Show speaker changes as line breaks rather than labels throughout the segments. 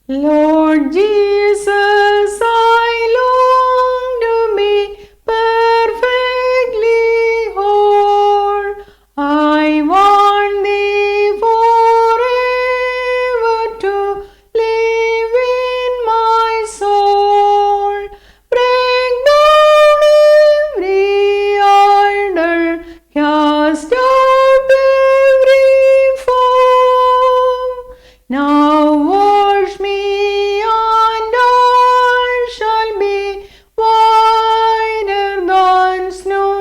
Lord Jesus, I long to be perfectly whole. I want Thee forever to live in my soul. Break down every idol, cast out every foe. Now wash me, and I shall be whiter than snow,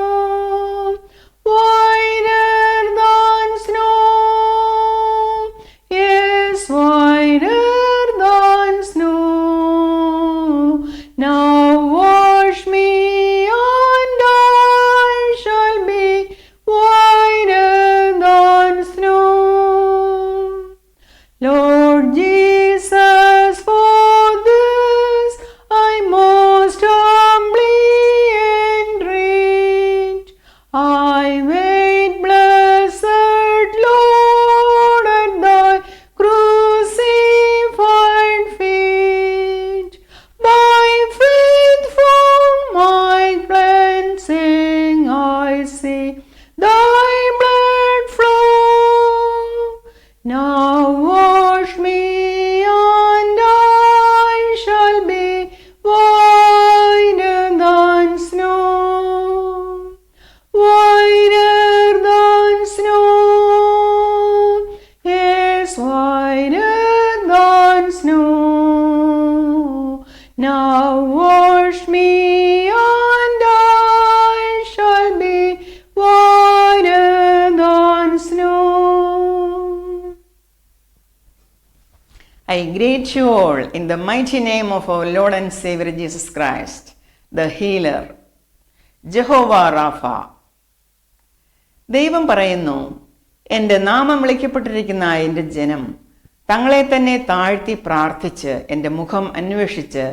whiter than snow, yes, whiter than snow. Now wash me, and I shall be whiter than snow. Lord Jesus, for this I most humbly entreat. I wait, blessed Lord, at Thy crucified feet. By faith from my cleansing I see Thy blood flow. Now wash me, and I shall be whiter than snow, whiter than snow, yes, whiter than snow. Now wash me, and I shall be whiter than snow. I greet you all in the mighty name of our Lord and Savior Jesus Christ, the Healer, Jehovah Rapha. ദൈവം പറയുന്നു, എൻ്റെ നാമം വിളിക്കപ്പെട്ടിരിക്കുന്ന എൻ്റെ ജനം തങ്ങളെ തന്നെ താഴ്ത്തി പ്രാർത്ഥിച്ച് എൻ്റെ മുഖം അന്വേഷിച്ച്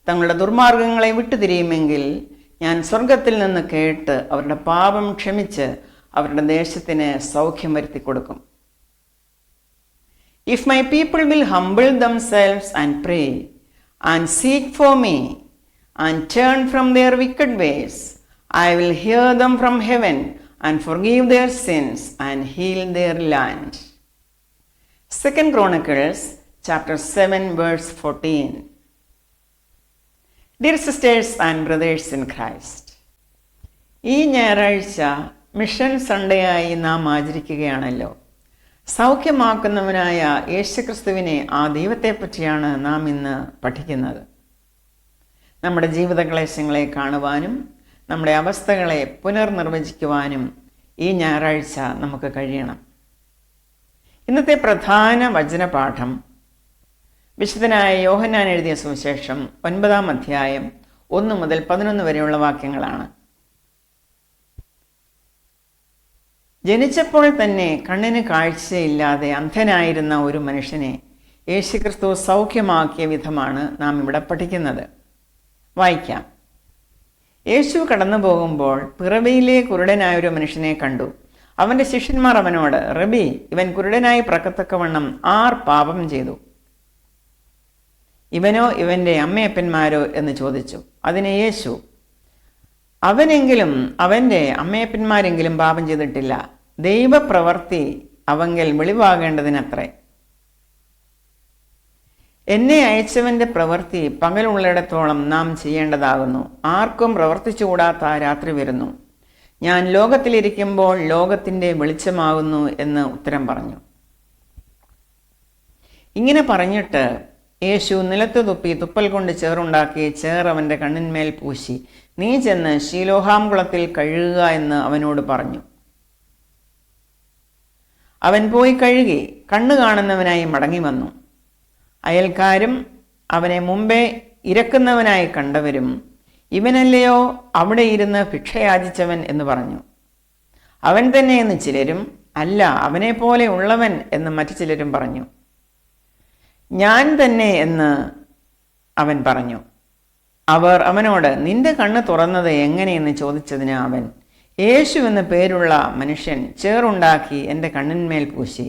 തങ്ങളുടെ ദുർമാർഗങ്ങളെ വിട്ടുതിരിയുമെങ്കിൽ ഞാൻ സ്വർഗത്തിൽ നിന്ന് കേട്ട് അവരുടെ പാപം ക്ഷമിച്ച് അവരുടെ ദേശത്തിന് സൗഖ്യം വരുത്തി കൊടുക്കും. If my people will humble themselves and pray and seek for me and turn from their wicked ways, I will hear them from heaven and forgive their sins and heal their land. 2 Chronicles chapter 7 verse 14. Dear sisters and brothers in Christ, ഈ ഞായറാഴ്ച mission Sunday ആയി നാം ആചരിക്കുകയാണല്ലോ. സൗഖ്യമാക്കുന്നവനായ യേശുക്രിസ്തുവിനെ, ആ ദൈവത്തെപ്പറ്റിയാണ് നാം ഇന്ന് പഠിക്കുന്നത്. നമ്മുടെ ജീവിതക്ലേശങ്ങളെ കാണുവാനും നമ്മുടെ അവസ്ഥകളെ പുനർനിർവചിക്കുവാനും ഈ ഞായറാഴ്ച നമുക്ക് കഴിയണം. ഇന്നത്തെ പ്രധാന വചനപാഠം വിശുദ്ധനായ യോഹന്നാൻ എഴുതിയ സുവിശേഷം 9-ാം അധ്യായം 1 മുതൽ 11 വരെയുള്ള വാക്യങ്ങളാണ്. ജനിച്ചപ്പോൾ തന്നെ കണ്ണിന് കാഴ്ചയില്ലാതെ അന്ധനായിരുന്ന ഒരു മനുഷ്യനെ യേശുക്രിസ്തു സൗഖ്യമാക്കിയ വിധമാണ് നാം ഇവിടെ പഠിക്കുന്നത്. വായിക്കാം. യേശു കടന്നു പോകുമ്പോൾ പിറവിയിലെ കുരുടനായ ഒരു മനുഷ്യനെ കണ്ടു. അവൻ്റെ ശിഷ്യന്മാർ അവനോട്, റബി, ഇവൻ കുരുടനായി പറക്കത്തക്കവണ്ണം ആർ പാപം ചെയ്തു, ഇവനോ ഇവൻ്റെ അമ്മയപ്പന്മാരോ എന്ന് ചോദിച്ചു. അതിന് യേശു, അവനെങ്കിലും അവൻ്റെ അമ്മയപ്പന്മാരെങ്കിലും പാപം ചെയ്തിട്ടില്ല, ദൈവപ്രവർത്തി അവങ്കൽ വെളിവാകേണ്ടതിനത്രേ. എന്നെ അയച്ചവൻ്റെ പ്രവൃത്തി പകലുള്ളിടത്തോളം നാം ചെയ്യേണ്ടതാകുന്നു. ആർക്കും പ്രവർത്തിച്ചുകൂടാത്ത രാത്രി വരുന്നു. ഞാൻ ലോകത്തിലിരിക്കുമ്പോൾ ലോകത്തിൻ്റെ വെളിച്ചമാകുന്നു എന്ന് ഉത്തരം പറഞ്ഞു. ഇങ്ങനെ പറഞ്ഞിട്ട് യേശു നിലത്ത് തുപ്പി തുപ്പൽ കൊണ്ട് ചേറുണ്ടാക്കി ചേർ അവൻ്റെ കണ്ണിന്മേൽ പൂശി, നീ ചെന്ന് ശീലോഹാം കുളത്തിൽ കഴുകുക എന്ന് അവനോട് പറഞ്ഞു. അവൻ പോയി കഴുകി കണ്ണു കാണുന്നവനായി മടങ്ങി വന്നു. അയൽക്കാരും അവനെ മുമ്പേ ഇരക്കുന്നവനായി കണ്ടവരും, ഇവനല്ലയോ അവിടെ ഇരുന്ന് ഭിക്ഷയാചിച്ചവൻ എന്ന് പറഞ്ഞു. അവൻ തന്നെ എന്ന് ചിലരും, അല്ല, അവനെ പോലെ ഉള്ളവൻ എന്ന് മറ്റു ചിലരും പറഞ്ഞു. ഞാൻ തന്നെ എന്ന് അവൻ പറഞ്ഞു. അവർ അവനോട്, നിന്റെ കണ്ണ് തുറന്നത് എങ്ങനെയെന്ന് ചോദിച്ചതിന് അവൻ, യേശു എന്ന പേരുള്ള മനുഷ്യൻ ചേറുണ്ടാക്കി എൻ്റെ കണ്ണിന്മേൽ പൂശി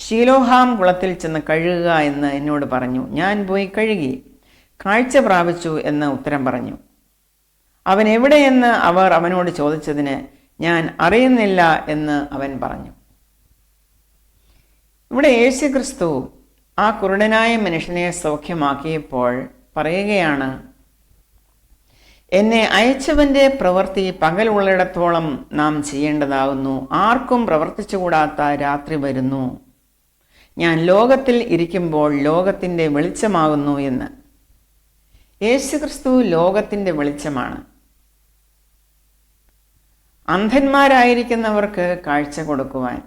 ശീലോഹാം കുളത്തിൽ ചെന്ന് കഴുകുക എന്ന് എന്നോട് പറഞ്ഞു. ഞാൻ പോയി കഴുകി, കാഴ്ച പ്രാപിച്ചു എന്ന് ഉത്തരം പറഞ്ഞു. അവൻ എവിടെയെന്ന് അവർ അവനോട് ചോദിച്ചതിന് ഞാൻ അറിയുന്നില്ല എന്ന് അവൻ പറഞ്ഞു. ഇവിടെ യേശുക്രിസ്തു ആ കുരുടനായ മനുഷ്യനെ സൗഖ്യമാക്കിയപ്പോൾ പറയുകയാണ്, എന്നെ അയച്ചവൻ്റെ പ്രവൃത്തി പകലുള്ളിടത്തോളം നാം ചെയ്യേണ്ടതാകുന്നു. ആർക്കും പ്രവർത്തിച്ചുകൂടാത്ത രാത്രി വരുന്നു. ഞാൻ ലോകത്തിൽ ഇരിക്കുമ്പോൾ ലോകത്തിൻ്റെ വെളിച്ചമാകുന്നു എന്ന്. യേശുക്രിസ്തു ലോകത്തിൻ്റെ വെളിച്ചമാണ്. അന്ധന്മാരായിരിക്കുന്നവർക്ക് കാഴ്ച കൊടുക്കുവാൻ,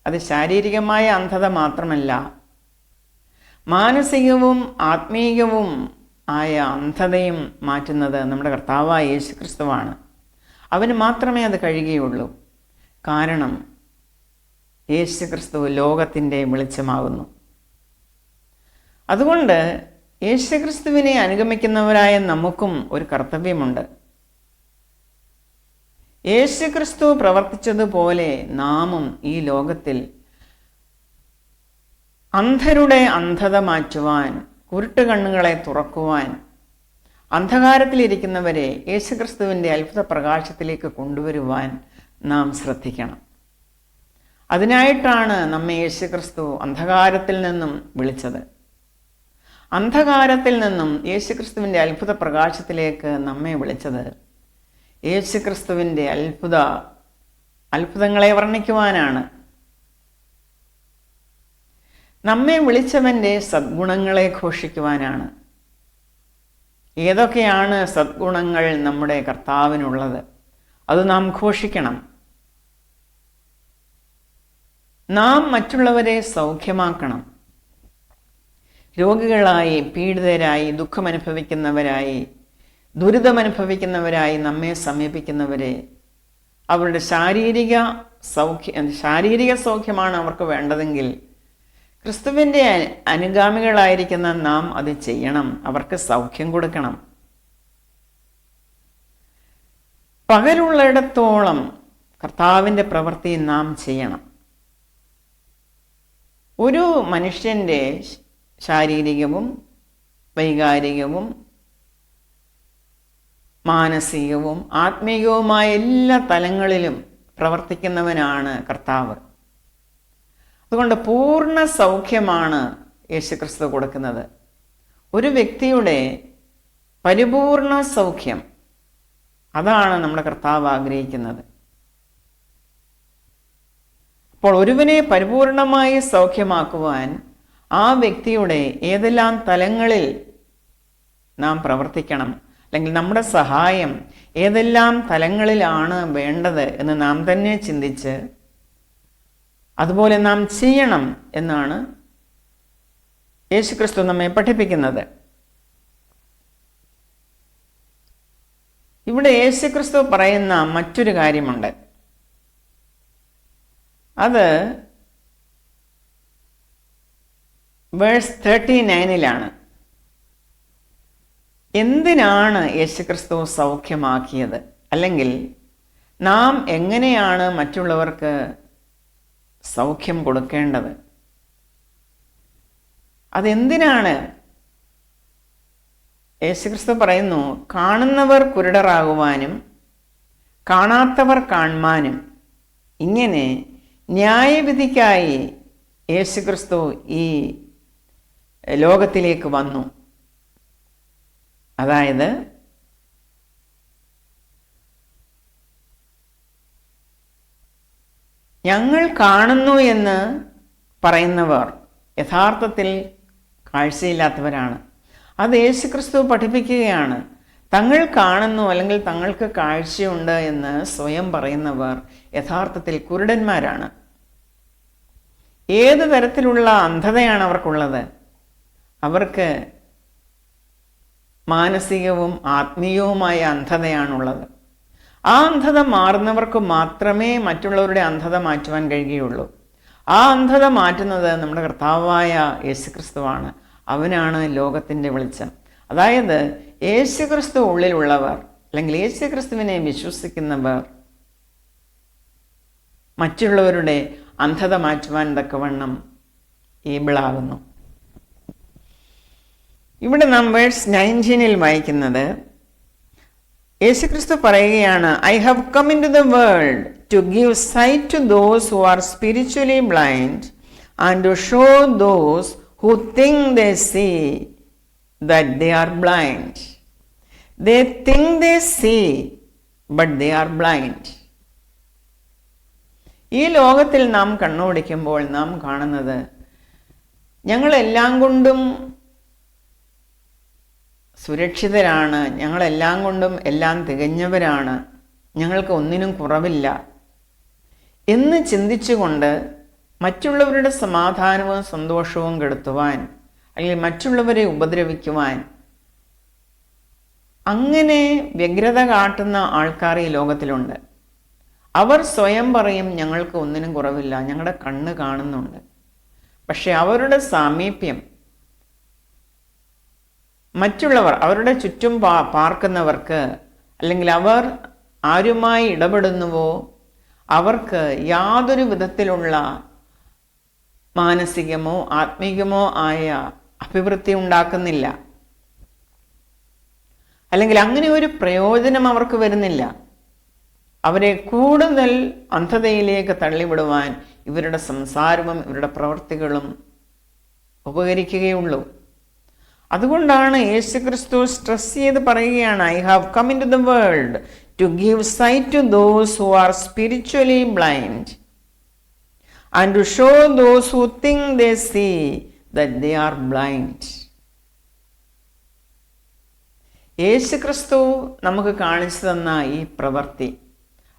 അത് ശാരീരികമായ അന്ധത മാത്രമല്ല, മാനസികവും ആത്മീയവും ആയ അന്ധതയും മാറ്റുന്നത് നമ്മുടെ കർത്താവായ യേശുക്രിസ്തുവാണ്. അവന് മാത്രമേ അത് കഴിയുകയുള്ളൂ. കാരണം യേശുക്രിസ്തു ലോകത്തിൻ്റെ വെളിച്ചമാകുന്നു. അതുകൊണ്ട് യേശുക്രിസ്തുവിനെ അനുഗമിക്കുന്നവരായ നമുക്കും ഒരു കർത്തവ്യമുണ്ട്. യേശുക്രിസ്തു പ്രവർത്തിച്ചതുപോലെ നാമും ഈ ലോകത്തിൽ അന്ധരുടെ അന്ധത മാറ്റുവാൻ, കുരുട്ട് കണ്ണുകളെ തുറക്കുവാൻ, അന്ധകാരത്തിലിരിക്കുന്നവരെ യേശുക്രിസ്തുവിൻ്റെ അത്ഭുത പ്രകാശത്തിലേക്ക് കൊണ്ടുവരുവാൻ നാം ശ്രദ്ധിക്കണം. അതിനായിട്ടാണ് നമ്മെ യേശുക്രിസ്തു അന്ധകാരത്തിൽ നിന്നും വിളിച്ചത്. അന്ധകാരത്തിൽ നിന്നും യേശുക്രിസ്തുവിൻ്റെ അത്ഭുത പ്രകാശത്തിലേക്ക് നമ്മെ വിളിച്ചത് യേശുക്രിസ്തുവിൻ്റെ അത്ഭുതങ്ങളെ വർണ്ണിക്കുവാനാണ്. നമ്മെ വിളിച്ചവൻ്റെ സദ്ഗുണങ്ങളെ ഘോഷിക്കുവാനാണ്. ഏതൊക്കെയാണ് സദ്ഗുണങ്ങൾ നമ്മുടെ കർത്താവിനുള്ളത്? അത് നാം ഘോഷിക്കണം. നാം മറ്റുള്ളവരെ സൗഖ്യമാക്കണം. രോഗികളായി, പീഡിതരായി, ദുഃഖമനുഭവിക്കുന്നവരായി, ദുരിതമനുഭവിക്കുന്നവരായി നമ്മെ സമീപിക്കുന്നവരെ അവരുടെ ശാരീരിക സൗഖ്യമാണ് അവർക്ക് വേണ്ടതെങ്കിൽ ക്രിസ്തുവിൻ്റെ അനുഗാമികളായിരിക്കുന്ന നാം അത് ചെയ്യണം. അവർക്ക് സൗഖ്യം കൊടുക്കണം. പകലുള്ളിടത്തോളം കർത്താവിൻ്റെ പ്രവൃത്തി നാം ചെയ്യണം. ഒരു മനുഷ്യൻ്റെ ശാരീരികവും വൈകാരികവും മാനസികവും ആത്മീയവുമായ എല്ലാ തലങ്ങളിലും പ്രവർത്തിക്കുന്നവനാണ് കർത്താവ്. അതുകൊണ്ട് പൂർണ്ണ സൗഖ്യമാണ് യേശുക്രിസ്തു കൊടുക്കുന്നത്. ഒരു വ്യക്തിയുടെ പരിപൂർണ സൗഖ്യം, അതാണ് നമ്മുടെ കർത്താവ് ആഗ്രഹിക്കുന്നത്. അപ്പോൾ ഒരുവനെ പരിപൂർണമായി സൗഖ്യമാക്കുവാൻ ആ വ്യക്തിയുടെ ഏതെല്ലാം തലങ്ങളിൽ നാം പ്രവർത്തിക്കണം, അല്ലെങ്കിൽ നമ്മുടെ സഹായം ഏതെല്ലാം തലങ്ങളിലാണ് വേണ്ടത് എന്ന് നാം തന്നെ ചിന്തിച്ച് അതുപോലെ നാം ചെയ്യണം എന്നാണ് യേശുക്രിസ്തു നമ്മെ പഠിപ്പിക്കുന്നത്. ഇവിടെ യേശുക്രിസ്തു പറയുന്ന മറ്റൊരു കാര്യമുണ്ട്. അത് വേഴ്സ് 39 എന്തിനാണ് യേശുക്രിസ്തു സൗഖ്യമാക്കിയത്? അല്ലെങ്കിൽ നാം എങ്ങനെയാണ് മറ്റുള്ളവർക്ക് സൗഖ്യം കൊടുക്കേണ്ടത്? അതെന്തിനാണ്? യേശുക്രിസ്തു പറയുന്നു, കാണുന്നവർ കുരുടരാകുവാനും കാണാത്തവർ കാൺമാനും. ഇങ്ങനെ ന്യായവിധിക്കായി യേശുക്രിസ്തു ഈ ലോകത്തിലേക്ക് വന്നു. അതായത് ഞങ്ങൾ കാണുന്നു എന്ന് പറയുന്നവർ യഥാർത്ഥത്തിൽ കാഴ്ചയില്ലാത്തവരാണ്. അത് യേശുക്രിസ്തു പഠിപ്പിക്കുകയാണ്. തങ്ങൾ കാണുന്നു അല്ലെങ്കിൽ തങ്ങൾക്ക് കാഴ്ചയുണ്ട് എന്ന് സ്വയം പറയുന്നവർ യഥാർത്ഥത്തിൽ കുരുടന്മാരാണ്. ഏത് തരത്തിലുള്ള അന്ധതയാണ് അവർക്കുള്ളത്? അവർക്ക് മാനസികവും ആത്മീയവുമായ അന്ധതയാണുള്ളത്. ആ അന്ധത മാറുന്നവർക്ക് മാത്രമേ മറ്റുള്ളവരുടെ അന്ധത മാറ്റുവാൻ കഴിയുകയുള്ളൂ. ആ അന്ധത മാറ്റുന്നത് നമ്മുടെ കർത്താവായ യേശുക്രിസ്തുവാണ്. അവനാണ് ലോകത്തിൻ്റെ വെളിച്ചം. അതായത് യേശുക്രിസ്തു ഉള്ളിലുള്ളവർ അല്ലെങ്കിൽ യേശുക്രിസ്തുവിനെ വിശ്വസിക്കുന്നവർ മറ്റുള്ളവരുടെ അന്ധത മാറ്റുവാൻ തക്കവണ്ണം ഏബിളാകുന്നു. ഇവിടെ നാം വേഴ്സ് 19 വായിക്കുന്നത്, യേശുക്രിസ്തു പറയുകയാണ്, I have come into the world to give sight to those who are spiritually blind and to show those who think they see that they are blind. They think they see, but they are blind. ഈ ലോകത്തിൽ നാം കണ്ണോടിക്കുമ്പോൾ നാം കാണുന്നത് ഞങ്ങളെല്ലാം കൊണ്ടും സുരക്ഷിതരാണ്, ഞങ്ങളെല്ലാം കൊണ്ടും എല്ലാം തികഞ്ഞവരാണ്, ഞങ്ങൾക്ക് ഒന്നിനും കുറവില്ല എന്ന് ചിന്തിച്ചുകൊണ്ട് മറ്റുള്ളവരുടെ സമാധാനവും സന്തോഷവും കെടുത്തുവാൻ അല്ലെങ്കിൽ മറ്റുള്ളവരെ ഉപദ്രവിക്കുവാൻ അങ്ങനെ വ്യഗ്രത കാട്ടുന്ന ആൾക്കാർ ഈ ലോകത്തിലുണ്ട്. അവർ സ്വയം പറയും ഞങ്ങൾക്ക് ഒന്നിനും കുറവില്ല, ഞങ്ങളുടെ കണ്ണ് കാണുന്നുണ്ട്. പക്ഷെ അവരുടെ സാമീപ്യം മറ്റുള്ളവർ അവരുടെ ചുറ്റും പാർക്കുന്നവർക്ക് അല്ലെങ്കിൽ അവർ ആരുമായി ഇടപെടുന്നുവോ അവർക്ക് യാതൊരു വിധത്തിലുള്ള മാനസികമോ ആത്മീകമോ ആയ അഭിവൃദ്ധി ഉണ്ടാക്കുന്നില്ല. അല്ലെങ്കിൽ അങ്ങനെ ഒരു പ്രയോജനം അവർക്ക് വരുന്നില്ല. അവരെ കൂടുതൽ അന്ധതയിലേക്ക് തള്ളിവിടുവാൻ ഇവരുടെ സംസാരവും ഇവരുടെ പ്രവൃത്തികളും ഉപകരിക്കുകയുള്ളൂ. അതുകൊണ്ടാണ് യേശുക്രിസ്തു സ്ട്രെസ് ചെയ്ത് പറയുകയാണ്, I have come into the world to give sight to those who are spiritually blind and to show those who think they see that they are blind. യേശുക്രിസ്തു നമുക്ക് കാണിച്ചു തന്ന ഈ പ്രവൃത്തി,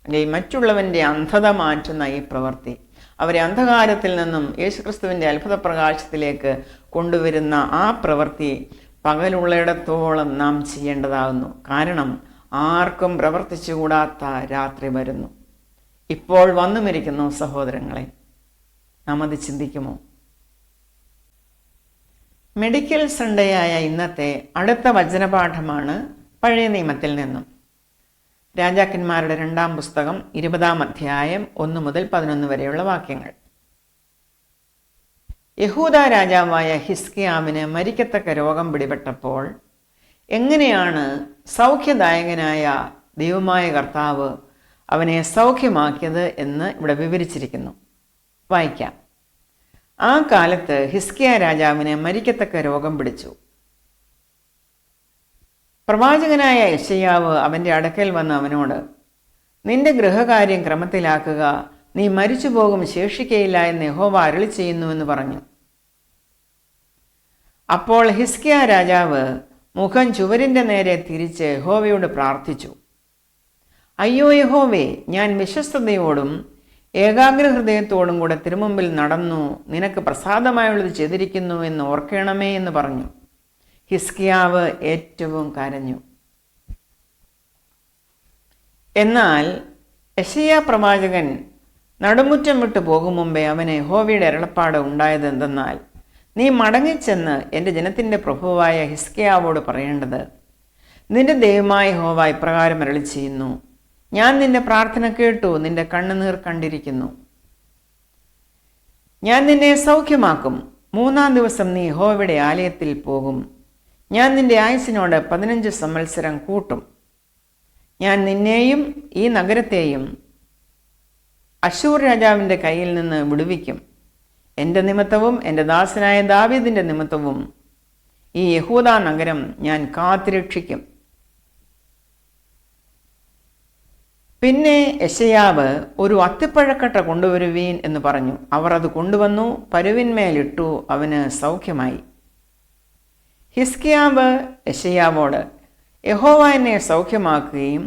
അല്ലെങ്കിൽ മറ്റുള്ളവൻ്റെ അന്ധത മാറ്റുന്ന ഈ പ്രവൃത്തി, അവരെ അന്ധകാരത്തിൽ നിന്നും യേശുക്രിസ്തുവിൻ്റെ അത്ഭുത പ്രകാശത്തിലേക്ക് കൊണ്ടുവരുന്ന ആ പ്രവൃത്തി പകലുള്ളിടത്തോളം നാം ചെയ്യേണ്ടതാകുന്നു. കാരണം ആർക്കും പ്രവർത്തിച്ചുകൂടാത്ത രാത്രി വരുന്നു, ഇപ്പോൾ വന്നുമിരിക്കുന്നു. സഹോദരങ്ങളെ, നാം അത് ചിന്തിക്കുമോ? മെഡിക്കൽ സൺഡേ ആയ ഇന്നത്തെ അടുത്ത വചനപാഠമാണ് പഴയ നിയമത്തിൽ നിന്നും. രാജാക്കന്മാരുടെ 2-ാം പുസ്തകം 20-ാം അധ്യായം 1 മുതൽ 11 വരെയുള്ള വാക്യങ്ങൾ. യഹൂദ രാജാവായ ഹിസ്കിയാവിന് മരിക്കത്തക്ക രോഗം പിടിപെട്ടപ്പോൾ എങ്ങനെയാണ് സൗഖ്യദായകനായ ദൈവമായ കർത്താവ് അവനെ സൗഖ്യമാക്കിയത് എന്ന് ഇവിടെ വിവരിച്ചിരിക്കുന്നു. വായിക്കാം. ആ കാലത്ത് ഹിസ്കിയ രാജാവിന് മരിക്കത്തക്ക രോഗം പിടിച്ചു. പ്രവാചകനായ യെശയ്യാവ് അവൻ്റെ അടുക്കൽ വന്ന് അവനോട്, നിന്റെ ഗൃഹകാര്യം ക്രമത്തിലാക്കുക, നീ മരിച്ചു പോകും, ശേഷിക്കയില്ല എന്ന് യഹോവ അരുളി ചെയ്യുന്നുവെന്ന് പറഞ്ഞു. അപ്പോൾ ഹിസ്കിയ രാജാവ് മുഖം ചുവരിൻ്റെ നേരെ തിരിച്ച് യഹോവയോട് പ്രാർത്ഥിച്ചു, അയ്യോ യഹോവേ, ഞാൻ വിശ്വസ്തയോടും ഏകാഗ്രഹൃദയത്തോടും കൂടെ തിരുമുമ്പിൽ നടന്നു, നിനക്ക് പ്രസാദമായുള്ളത് ചെയ്തിരിക്കുന്നു എന്ന് ഓർക്കണമേ എന്ന് പറഞ്ഞു. ഹിസ്കിയാവ് ഏറ്റവും കരഞ്ഞു. എന്നാൽ യെശയ്യാ പ്രവാചകൻ നടുമുറ്റം വിട്ടു പോകും മുമ്പേ അവന് യഹോവയുടെ അരുളപ്പാട് ഉണ്ടായത് എന്തെന്നാൽ, നീ മടങ്ങിച്ചെന്ന് എൻ്റെ ജനത്തിൻ്റെ പ്രഭുവായ ഹിസ്കിയാവോട് പറയേണ്ടത്, നിന്റെ ദൈവമായ യഹോവ ഇപ്രകാരം അരുളി ചെയ്യുന്നു, ഞാൻ നിന്റെ പ്രാർത്ഥന കേട്ടു, നിന്റെ കണ്ണുനീർ കണ്ടിരിക്കുന്നു. ഞാൻ നിന്നെ സൗഖ്യമാക്കും. 3-ാം ദിവസം നീ യഹോവയുടെ ആലയത്തിൽ പോകും. ഞാൻ നിന്റെ ആയുസ്സിനോട് 15 സംവത്സരം കൂട്ടും. ഞാൻ നിന്നെയും ഈ നഗരത്തെയും അശ്ശൂർ രാജാവിൻ്റെ കയ്യിൽ നിന്ന് വിടുവിക്കും. എൻ്റെ നിമിത്തവും എൻ്റെ ദാസനായ ദാവീദിൻ്റെ നിമിത്തവും ഈ യഹൂദ നഗരം ഞാൻ കാത്തുരക്ഷിക്കും. പിന്നെ യെശയ്യാവ്, ഒരു അത്തിപ്പഴക്കട്ട കൊണ്ടുവരുവീൻ എന്ന് പറഞ്ഞു. അവർ അത് കൊണ്ടുവന്നു, പരുവിന്മേലിട്ടു, അവന് സൗഖ്യമായി. ഹിസ്കിയാവ് യെശയ്യാവോട്, യഹോവ എന്നെ സൗഖ്യമാക്കുകയും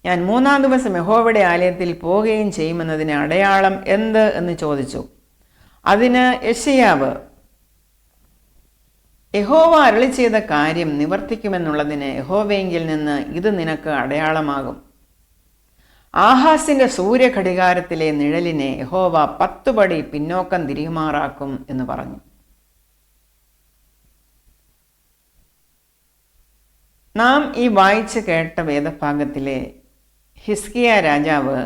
ഞാൻ 3-ാം ദിവസം യഹോവയുടെ ആലയത്തിൽ പോവുകയും ചെയ്യുമെന്നതിന് അടയാളം എന്ത് എന്ന് ചോദിച്ചു. അതിന് യെശയ്യാവ്, യഹോവ അരുളി ചെയ്ത കാര്യം നിവർത്തിക്കുമെന്നുള്ളതിന് യഹോവയെങ്കിൽ നിന്ന് ഇത് നിനക്ക് അടയാളമാകും. ആഹാസിന്റെ സൂര്യഘടികാരത്തിലെ നിഴലിനെ യഹോവ 10 പടി പിന്നോക്കം തിരിയുമാറാക്കും എന്ന് പറഞ്ഞു. നാം ഈ വായിച്ച് കേട്ട വേദഭാഗത്തിലെ ഹിസ്കിയ രാജാവ്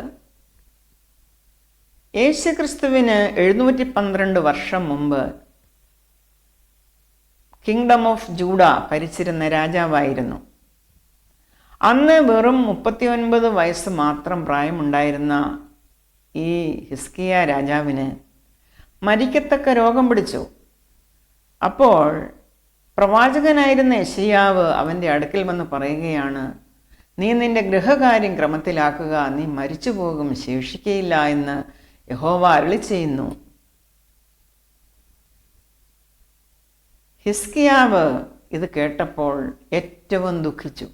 യേശുക്രിസ്തുവിന് 712 വർഷം മുമ്പ് കിങ്ഡം ഓഫ് ജൂഡ ഭരിച്ചിരുന്ന രാജാവായിരുന്നു. അന്ന് വെറും 39 വയസ്സ് മാത്രം പ്രായമുണ്ടായിരുന്ന ഈ ഹിസ്കിയ രാജാവിന് മരിക്കത്തക്ക രോഗം പിടിച്ചു. അപ്പോൾ പ്രവാചകനായിരുന്ന യെശയ്യാവ് അവൻ്റെ അടുക്കൽ വന്ന് പറയുകയാണ്, നീ നിന്റെ ഗൃഹകാര്യം ക്രമത്തിലാക്കുക, നീ മരിച്ചു പോകും, ശേഷിക്കയില്ല എന്ന് യഹോവ അരുളി ചെയ്യുന്നു. ഹിസ്കിയാവ് ഇത് കേട്ടപ്പോൾ ഏറ്റവും ദുഃഖിച്ചു.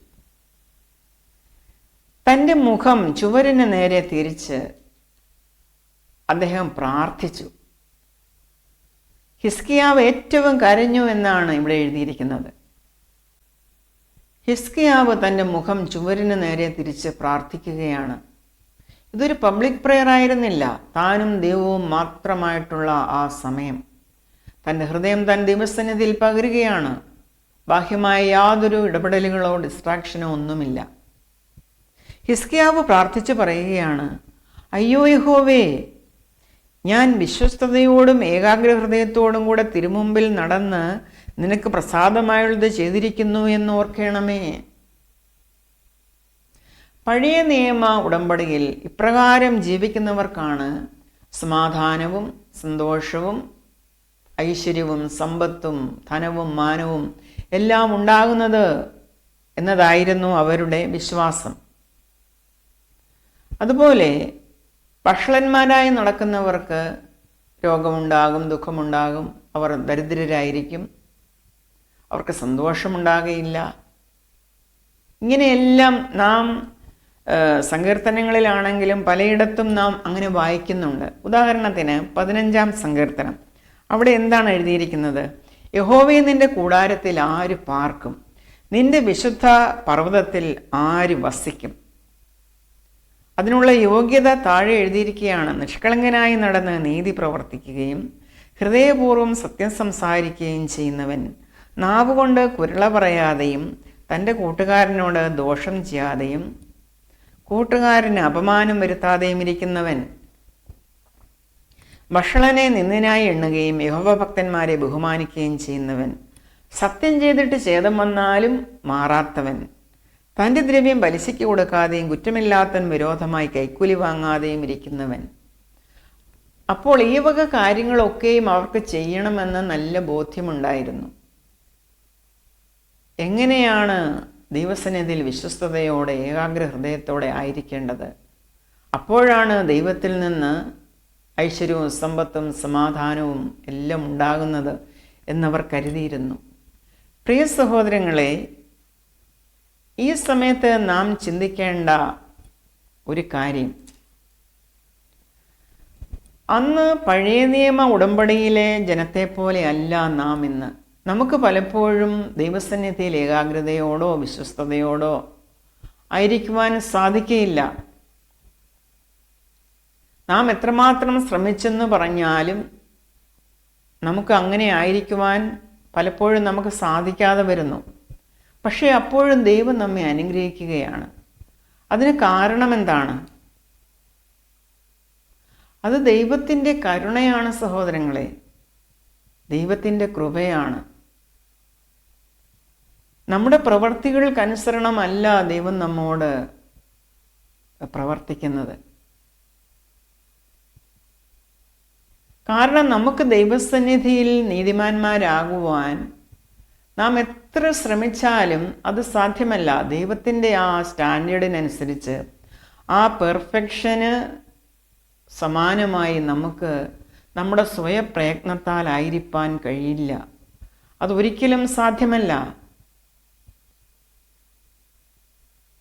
തൻ്റെ മുഖം ചുവരിന് നേരെ തിരിച്ച് അദ്ദേഹം പ്രാർത്ഥിച്ചു. ഹിസ്കിയാവ് ഏറ്റവും കരഞ്ഞു എന്നാണ് ഇവിടെ എഴുതിയിരിക്കുന്നത്. ഹിസ്കിയാവ് തൻ്റെ മുഖം ചുവരിന് നേരെ തിരിച്ച് പ്രാർത്ഥിക്കുകയാണ്. ഇതൊരു പബ്ലിക് പ്രെയർ ആയിരുന്നില്ല, താനും ദൈവവും മാത്രമായിട്ടുള്ള ആ സമയം. തൻ്റെ ഹൃദയം താൻ ദൈവസന്നിധിയിൽ പകരുകയാണ്. ബാഹ്യമായ യാതൊരു ഇടപെടലുകളോ ഡിസ്ട്രാക്ഷനോ ഒന്നുമില്ല. ഹിസ്കിയാവ് പ്രാർത്ഥിച്ച് പറയുകയാണ്, അയ്യോ യഹോവേ, ഞാൻ വിശ്വസ്തയോടും ഏകാഗ്ര ഹൃദയത്തോടും കൂടെ തിരുമുമ്പിൽ നടന്ന് നിനക്ക് പ്രസാദമായുള്ളത് ചെയ്തിരിക്കുന്നു എന്ന് ഓർക്കണമേ. പഴയ നിയമ ഉടമ്പടിയിൽ ഇപ്രകാരം ജീവിക്കുന്നവർക്കാണ് സമാധാനവും സന്തോഷവും ഐശ്വര്യവും സമ്പത്തും ധനവും മാനവും എല്ലാം ഉണ്ടാകുന്നത് എന്നതായിരുന്നു അവരുടെ വിശ്വാസം. അതുപോലെ വഷളന്മാരായി നടക്കുന്നവർക്ക് രോഗമുണ്ടാകും, ദുഃഖമുണ്ടാകും, അവർ ദരിദ്രരായിരിക്കും, അവർക്ക് സന്തോഷമുണ്ടാകുകയില്ല. ഇങ്ങനെയെല്ലാം നാം സങ്കീർത്തനങ്ങളിലാണെങ്കിലും പലയിടത്തും നാം അങ്ങനെ വായിക്കുന്നുണ്ട്. ഉദാഹരണത്തിന് 15-ാം സങ്കീർത്തനം, അവിടെ എന്താണ് എഴുതിയിരിക്കുന്നത്? യഹോവേ, നിന്റെ കൂടാരത്തിൽ ആര് പാർക്കും? നിന്റെ വിശുദ്ധ പർവ്വതത്തിൽ ആര് വസിക്കും? അതിനുള്ള യോഗ്യത താഴെ എഴുതിയിരിക്കുകയാണ്. നിഷ്കളങ്കനായി നടന്ന് നീതി പ്രവർത്തിക്കുകയും ഹൃദയപൂർവ്വം സത്യം സംസാരിക്കുകയും ചെയ്യുന്നവൻ, നാവുകൊണ്ട് കുരള പറയാതെയും തൻ്റെ കൂട്ടുകാരനോട് ദോഷം ചെയ്യാതെയും കൂട്ടുകാരന് അപമാനം വരുത്താതെയും ഇരിക്കുന്നവൻ, വഷളനെ നിന്ദനായി എണ്ണുകയും യഹോവഭക്തന്മാരെ ബഹുമാനിക്കുകയും ചെയ്യുന്നവൻ, സത്യം ചെയ്തിട്ട് ഛേദം വന്നാലും മാറാത്തവൻ, തൻ്റെ ദ്രവ്യം പലിശയ്ക്ക് കൊടുക്കാതെയും കുറ്റമില്ലാത്തവൻ വിരോധമായി കൈക്കൂലി വാങ്ങാതെയും ഇരിക്കുന്നവൻ. അപ്പോൾ ഈ വക കാര്യങ്ങളൊക്കെയും അവർക്ക് ചെയ്യണമെന്ന് നല്ല ബോധ്യമുണ്ടായിരുന്നു. എങ്ങനെയാണ് ദൈവസന്നിധിയിൽ വിശ്വസ്തയോടെ ഏകാഗ്ര ഹൃദയത്തോടെ ആയിരിക്കേണ്ടത്? അപ്പോഴാണ് ദൈവത്തിൽ നിന്ന് ഐശ്വര്യവും സമ്പത്തും സമാധാനവും എല്ലാം ഉണ്ടാകുന്നത് എന്നവർ കരുതിയിരുന്നു. പ്രിയ സഹോദരങ്ങളെ, ഈ സമയത്ത് നാം ചിന്തിക്കേണ്ട ഒരു കാര്യം, അന്ന് പഴയ നിയമ ഉടമ്പടിയിലെ ജനത്തെ പോലെ അല്ല നാം ഇന്ന്. നമുക്ക് പലപ്പോഴും ദൈവസന്നിധിയിൽ ഏകാഗ്രതയോടോ വിശ്വസ്തയോടോ ആയിരിക്കുവാൻ സാധിക്കുകയില്ല. നാം എത്രമാത്രം ശ്രമിച്ചെന്ന് പറഞ്ഞാലും നമുക്ക് അങ്ങനെ ആയിരിക്കുവാൻ പലപ്പോഴും നമുക്ക് സാധിക്കാതെ വരുന്നു. പക്ഷേ അപ്പോഴും ദൈവം നമ്മെ അനുഗ്രഹിക്കുകയാണ്. അതിന് കാരണം എന്താണ്? അത് ദൈവത്തിൻ്റെ കരുണയാണ് സഹോദരങ്ങളെ, ദൈവത്തിൻ്റെ കൃപയാണ്. നമ്മുടെ പ്രവർത്തികൾക്കനുസരണമല്ല ദൈവം നമ്മോട് പ്രവർത്തിക്കുന്നത്. കാരണം നമുക്ക് ദൈവസന്നിധിയിൽ നീതിമാന്മാരാകുവാൻ നാം എത്ര ശ്രമിച്ചാലും അത് സാധ്യമല്ല. ദൈവത്തിൻ്റെ ആ സ്റ്റാൻഡേർഡിനനുസരിച്ച് ആ പെർഫെക്ഷന് സമാനമായി നമുക്ക് നമ്മുടെ സ്വയപ്രയത്നത്താലായിരിക്കാൻ കഴിയില്ല. അതൊരിക്കലും സാധ്യമല്ല.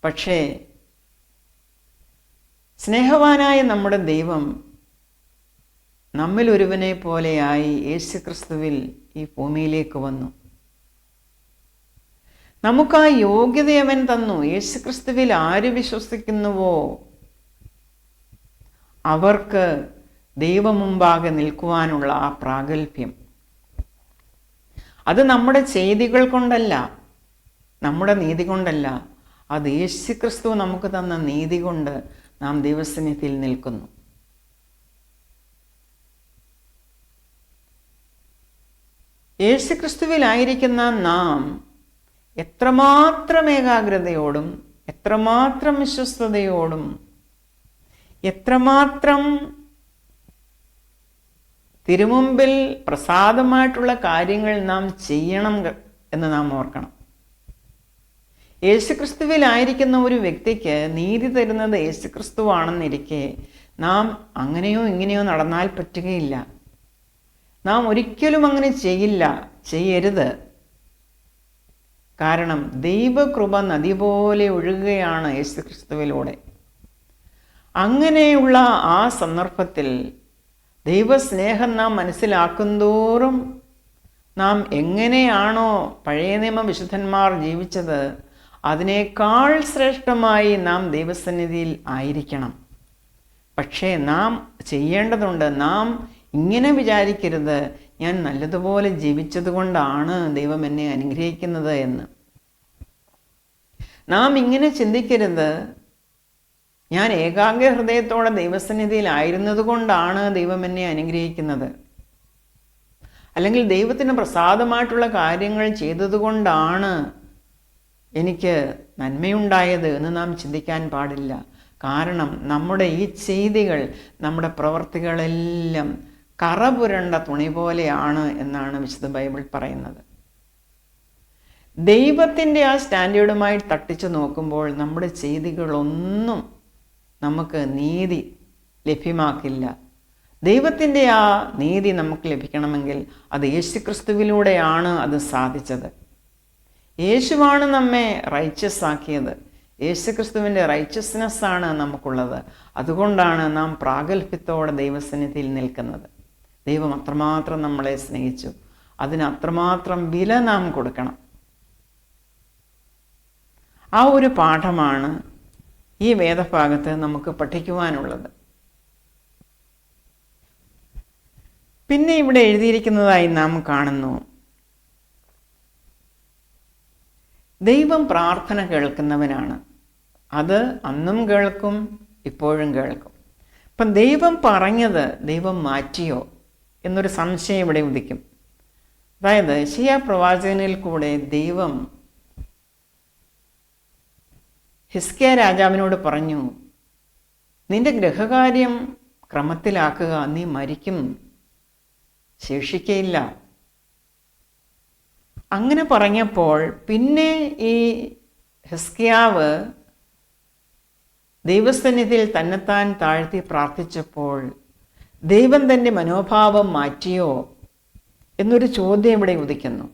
പക്ഷേ സ്നേഹവാനായ നമ്മുടെ ദൈവം നമ്മിൽ ഒരുവനെ പോലെയായി യേശുക്രിസ്തുവിൽ ഈ ഭൂമിയിലേക്ക് വന്നു. നമുക്ക് ആ യോഗ്യത അവൻ തന്നു. യേശുക്രിസ്തുവിൽ ആര് വിശ്വസിക്കുന്നുവോ അവർക്ക് ദൈവം മുമ്പാകെ നിൽക്കുവാനുള്ള ആ പ്രാഗൽഭ്യം, അത് നമ്മുടെ ചെയ്തികൾ കൊണ്ടല്ല, നമ്മുടെ നീതി കൊണ്ടല്ല, അത് യേശുക്രിസ്തു നമുക്ക് തന്ന നീതി കൊണ്ട് നാം ദൈവസന്നിധിയിൽ നിൽക്കുന്നു. യേശുക്രിസ്തുവിലായിരിക്കുന്ന നാം എത്രമാത്രം ഏകാഗ്രതയോടും എത്രമാത്രം വിശ്വസ്തയോടും എത്രമാത്രം തിരുമുമ്പിൽ പ്രസാദമായിട്ടുള്ള കാര്യങ്ങൾ നാം ചെയ്യണം എന്ന് നാം ഓർക്കണം. യേശുക്രിസ്തുവിലായിരിക്കുന്ന ഒരു വ്യക്തിക്ക് നീതി തരുന്നത് യേശുക്രിസ്തുവാണെന്നിരിക്കെ നാം അങ്ങനെയോ ഇങ്ങനെയോ നടന്നാൽ പറ്റുകയില്ല. നാം ഒരിക്കലും അങ്ങനെ ചെയ്യരുത്. കാരണം ദൈവകൃപ നദി പോലെ ഒഴുകുകയാണ് യേശുക്രിസ്തുവിലൂടെ. അങ്ങനെയുള്ള ആ സന്ദർഭത്തിൽ ദൈവസ്നേഹം നാം മനസ്സിലാക്കുന്തോറും നാം എങ്ങനെയാണോ പഴയ നിയമ വിശുദ്ധന്മാർ ജീവിച്ചത് അതിനേക്കാൾ ശ്രേഷ്ഠമായി നാം ദൈവസന്നിധിയിൽ ആയിരിക്കണം. പക്ഷേ നാം ചെയ്യേണ്ടതുണ്ട്. നാം ഇങ്ങനെ വിചാരിക്കരുത്, ഞാൻ നല്ലതുപോലെ ജീവിച്ചത് കൊണ്ടാണ് ദൈവം എന്നെ അനുഗ്രഹിക്കുന്നത് എന്ന്. നാം ഇങ്ങനെ ചിന്തിക്കരുത്, ഞാൻ ഏകാഗ്ര ഹൃദയത്തോടെ ദൈവസന്നിധിയിലായിരുന്നത് കൊണ്ടാണ് ദൈവം എന്നെ അനുഗ്രഹിക്കുന്നത്, അല്ലെങ്കിൽ ദൈവത്തിന് പ്രസാദമായിട്ടുള്ള കാര്യങ്ങൾ ചെയ്തതുകൊണ്ടാണ് എനിക്ക് നന്മയുണ്ടായത് എന്ന് നാം ചിന്തിക്കാൻ പാടില്ല. കാരണം നമ്മുടെ ഈ ചെയ്തികൾ, നമ്മുടെ പ്രവർത്തികളെല്ലാം കറപുരണ്ട തുണി പോലെയാണ് എന്നാണ് വിശുദ്ധ ബൈബിൾ പറയുന്നത്. ദൈവത്തിൻ്റെ ആ സ്റ്റാൻഡേർഡുമായി തട്ടിച്ചു നോക്കുമ്പോൾ നമ്മുടെ ചെയ്തികളൊന്നും നമുക്ക് നീതി ലഭ്യമാക്കില്ല. ദൈവത്തിൻ്റെ ആ നീതി നമുക്ക് ലഭിക്കണമെങ്കിൽ അത് യേശുക്രിസ്തുവിലൂടെയാണ് അത് സാധിച്ചത്. യേശുവാണ് നമ്മെ റൈച്ചസ് ആക്കിയത്. യേശുക്രിസ്തുവിൻ്റെ റൈച്ചസ്നെസ്സാണ് നമുക്കുള്ളത്. അതുകൊണ്ടാണ് നാം പ്രാഗൽഭ്യത്തോടെ ദൈവസന്നിധിയിൽ നിൽക്കുന്നത്. ദൈവം അത്രമാത്രം നമ്മളെ സ്നേഹിച്ചു. അതിന് അത്രമാത്രം വില നാം കൊടുക്കണം. ആ ഒരു പാഠമാണ് ഈ വേദഭാഗത്ത് നമുക്ക് പഠിക്കുവാനുള്ളത്. പിന്നെ ഇവിടെ എഴുതിയിരിക്കുന്നതായി നാം കാണുന്നു, ദൈവം പ്രാർത്ഥന കേൾക്കുന്നവനാണ്. അത് അന്നും കേൾക്കും, ഇപ്പോഴും കേൾക്കും. അപ്പം ദൈവം പറഞ്ഞത് ദൈവം മാറ്റിയോ എന്നൊരു സംശയം ഇവിടെ ഉദിക്കും. അതായത് യെശയ്യാ പ്രവാചകനിൽ കൂടെ ദൈവം ഹിസ്കിയ രാജാവിനോട് പറഞ്ഞു, നിന്റെ ഗൃഹകാര്യം ക്രമത്തിലാക്കുക, നീ മരിക്കും, ശേഷിക്കയില്ല. അങ്ങനെ പറഞ്ഞപ്പോൾ പിന്നെ ഈ ഹിസ്കിയാവ് ദൈവസന്നിധിയിൽ തന്നെത്താൻ താഴ്ത്തി പ്രാർത്ഥിച്ചപ്പോൾ ദൈവം തൻ്റെ മനോഭാവം മാറ്റിയോ എന്നൊരു ചോദ്യം ഇവിടെ ഉദിക്കുന്നു.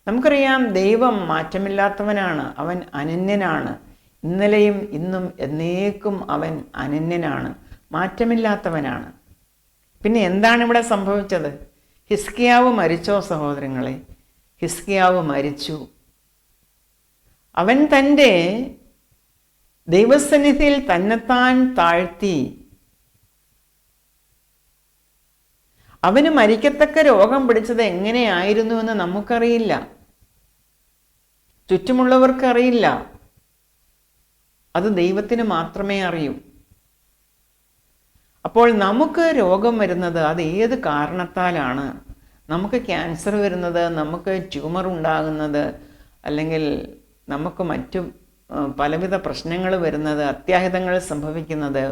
നമുക്കറിയാം, ദൈവം മാറ്റമില്ലാത്തവനാണ്, അവൻ അനന്യനാണ്. ഇന്നലെയും ഇന്നും എന്നേക്കും അവൻ അനന്യനാണ്, മാറ്റമില്ലാത്തവനാണ്. പിന്നെ എന്താണ് ഇവിടെ സംഭവിച്ചത്? ഹിസ്കിയാവ് മരിച്ചോ സഹോദരങ്ങളെ? ഹിസ്കിയാവ് മരിച്ചു. അവൻ തൻ്റെ ദൈവസന്നിധിയിൽ തന്നെത്താൻ താഴ്ത്തി. അവന് മരിക്കത്തക്ക രോഗം പിടിച്ചത് എങ്ങനെയായിരുന്നു എന്ന് നമുക്കറിയില്ല, ചുറ്റുമുള്ളവർക്കറിയില്ല. അത് ദൈവത്തിന് മാത്രമേ അറിയൂ. അപ്പോൾ നമുക്ക് രോഗം വരുന്നത് അത് ഏത് കാരണത്താലാണ്? നമുക്ക് ക്യാൻസർ വരുന്നത്, നമുക്ക് ട്യൂമർ ഉണ്ടാകുന്നത്, അല്ലെങ്കിൽ നമുക്ക് മറ്റു പലവിധ പ്രശ്നങ്ങൾ വരുന്നത്, അത്യാഹിതങ്ങൾ സംഭവിക്കുന്നത്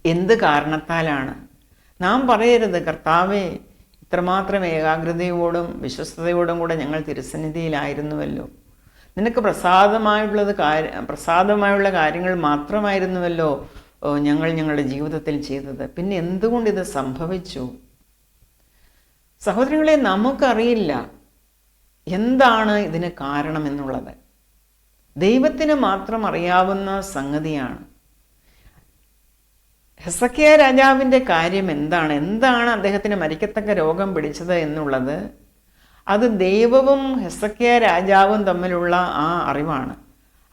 എന്ത് കാരണത്താലാണ്? നാം പറയരുത്, കർത്താവേ ഇത്രമാത്രം ഏകാഗ്രതയോടും വിശ്വസ്തയോടും കൂടെ ഞങ്ങൾ തിരുസന്നിധിയിലായിരുന്നുവല്ലോ, നിനക്ക് പ്രസാദമായുള്ള കാര്യങ്ങൾ മാത്രമായിരുന്നുവല്ലോ ഞങ്ങൾ ഞങ്ങളുടെ ജീവിതത്തിൽ ചെയ്തത്, പിന്നെ എന്തുകൊണ്ട് ഇത് സംഭവിച്ചു? സഹോദരങ്ങളെ, നമുക്കറിയില്ല എന്താണ് ഇതിന് കാരണമെന്നുള്ളത്. ദൈവത്തിന് മാത്രം അറിയാവുന്ന സംഗതിയാണ്. ഹെസക്കിയ രാജാവിൻ്റെ കാര്യം എന്താണ് അദ്ദേഹത്തിന് മരിക്കത്തക്ക രോഗം പിടിച്ചത് എന്നുള്ളത്, അത് ദൈവവും ഹെസക്കിയ രാജാവും തമ്മിലുള്ള ആ അറിവാണ്.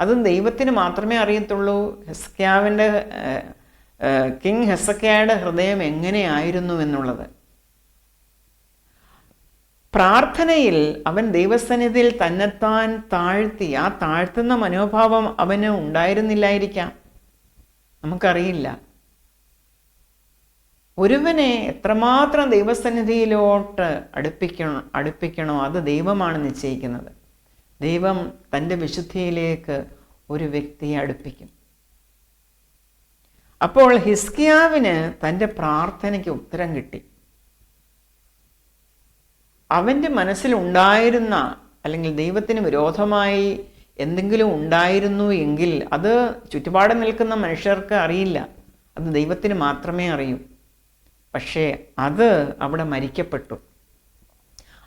അതും ദൈവത്തിന് മാത്രമേ അറിയത്തുള്ളൂ. ഹെസക്കിയാവിൻ്റെ കിങ് ഹെസക്കിയയുടെ ഹൃദയം എങ്ങനെയായിരുന്നു എന്നുള്ളത്. പ്രാർത്ഥനയിൽ അവൻ ദൈവസന്നിധിയിൽ തന്നെത്താൻ താഴ്ത്തി. ആ താഴ്ത്തുന്ന മനോഭാവം അവന് ഉണ്ടായിരുന്നില്ലായിരിക്കാം, നമുക്കറിയില്ല. ഒരുവനെ എത്രമാത്രം ദൈവസന്നിധിയിലോട്ട് അടുപ്പിക്കണോ അത് ദൈവമാണ് നിശ്ചയിക്കുന്നത്. ദൈവം തൻ്റെ വിശുദ്ധിയിലേക്ക് ഒരു വ്യക്തിയെ അടുപ്പിക്കും. അപ്പോൾ ഹിസ്കിയാവിന് തൻ്റെ പ്രാർത്ഥനയ്ക്ക് ഉത്തരം കിട്ടി. അവൻ്റെ മനസ്സിലുണ്ടായിരുന്ന അല്ലെങ്കിൽ ദൈവത്തിന് വിരോധമായി എന്തെങ്കിലും ഉണ്ടായിരുന്നു എങ്കിൽ അത് ചുറ്റുപാട് നിൽക്കുന്ന മനുഷ്യർക്ക് അറിയില്ല, അത് ദൈവത്തിന് മാത്രമേ അറിയൂ. പക്ഷേ അത് അവിടെ മരിക്കപ്പെട്ടു,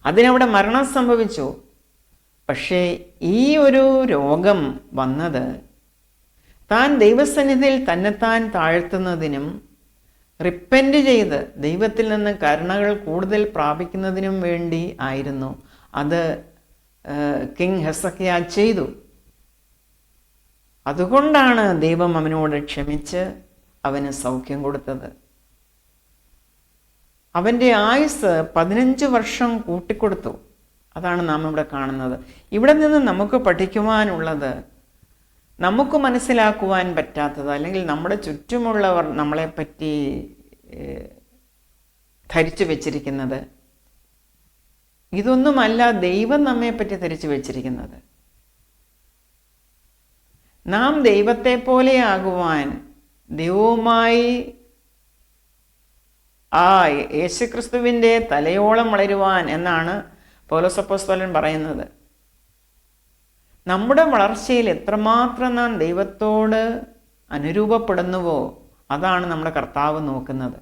അതിനവിടെ മരണം സംഭവിച്ചു. പക്ഷേ ഈ ഒരു രോഗം വന്നത് താൻ ദൈവസന്നിധിയിൽ തന്നെത്താൻ താഴ്ത്തുന്നതിനും റിപ്പൻറ്റ് ചെയ്ത് ദൈവത്തിൽ നിന്ന് കരുണകൾ കൂടുതൽ പ്രാപിക്കുന്നതിനും വേണ്ടി ആയിരുന്നു. അത് കിങ് ഹെസക്കിയ ചെയ്തു. അതുകൊണ്ടാണ് ദൈവം അവനോട് ക്ഷമിച്ച് അവന് സൗഖ്യം കൊടുത്തത്. അവൻ്റെ ആയുസ് 15 വർഷം കൂട്ടിക്കൊടുത്തു. അതാണ് നാം ഇവിടെ കാണുന്നത്. ഇവിടെ നിന്ന് നമുക്ക് പഠിക്കുവാനുള്ളത്, നമുക്ക് മനസ്സിലാക്കുവാൻ പറ്റാത്തത് അല്ലെങ്കിൽ നമ്മുടെ ചുറ്റുമുള്ളവർ നമ്മളെപ്പറ്റി ധരിച്ചു വച്ചിരിക്കുന്നത്, ഇതൊന്നുമല്ല ദൈവം നമ്മെപ്പറ്റി ധരിച്ചു വച്ചിരിക്കുന്നത്. നാം ദൈവത്തെ പോലെ ആകുവാൻ ദൈവവുമായി യേശുക്രിസ്തുവിൻ്റെ തലയോളം വളരുവാൻ എന്നാണ് പൗലോസ് അപ്പോസ്തലൻ പറയുന്നത്. നമ്മുടെ വളർച്ചയിൽ എത്രമാത്രം നാം ദൈവത്തോട് അനുരൂപപ്പെടുന്നുവോ അതാണ് നമ്മുടെ കർത്താവ് നോക്കുന്നത്.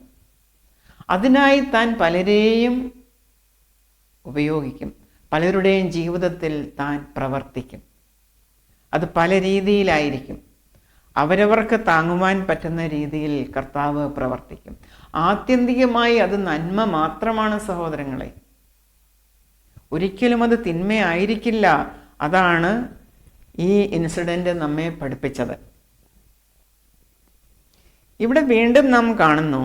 അതിനായി താൻ പലരെയും ഉപയോഗിക്കും, പലരുടെയും ജീവിതത്തിൽ താൻ പ്രവർത്തിക്കും. അത് പല രീതിയിലായിരിക്കും. അവരവർക്ക് താങ്ങുവാൻ പറ്റുന്ന രീതിയിൽ കർത്താവ് പ്രവർത്തിക്കും. ആത്യന്തികമായി അത് നന്മ മാത്രമാണ് സഹോദരങ്ങളെ, ഒരിക്കലും അത് തിന്മയായിരിക്കില്ല. അതാണ് ഈ ഇൻസിഡൻ്റ് നമ്മെ പഠിപ്പിച്ചത്. ഇവിടെ വീണ്ടും നാം കാണുന്നു,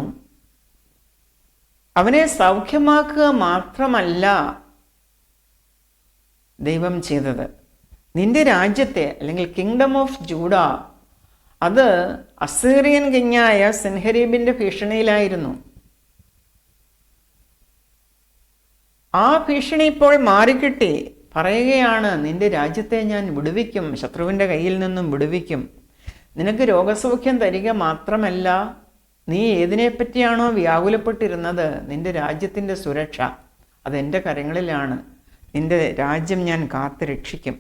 അവനെ സൗഖ്യമാക്കുക മാത്രമല്ല ദൈവം ചെയ്തത്. നിന്റെ രാജ്യത്തെ അല്ലെങ്കിൽ കിങ്ഡം ഓഫ് ജൂഡ അത് അസീറിയൻ കിങ്ങായ സെൻഹരീബിൻ്റെ ഭീഷണിയിലായിരുന്നു. ആ ഭീഷണി ഇപ്പോൾ മാറിക്കിട്ടി. പറയുകയാണ്, നിന്റെ രാജ്യത്തെ ഞാൻ വിടുവിക്കും, ശത്രുവിൻ്റെ കയ്യിൽ നിന്നും വിടുവിക്കും. നിനക്ക് രോഗസൗഖ്യം തരിക മാത്രമല്ല, നീ ഏതിനെപ്പറ്റിയാണോ വ്യാകുലപ്പെട്ടിരുന്നത്, നിന്റെ രാജ്യത്തിൻ്റെ സുരക്ഷ അതെൻ്റെ കരങ്ങളിലാണ്. നിന്റെ രാജ്യം ഞാൻ കാത്തു രക്ഷിക്കും.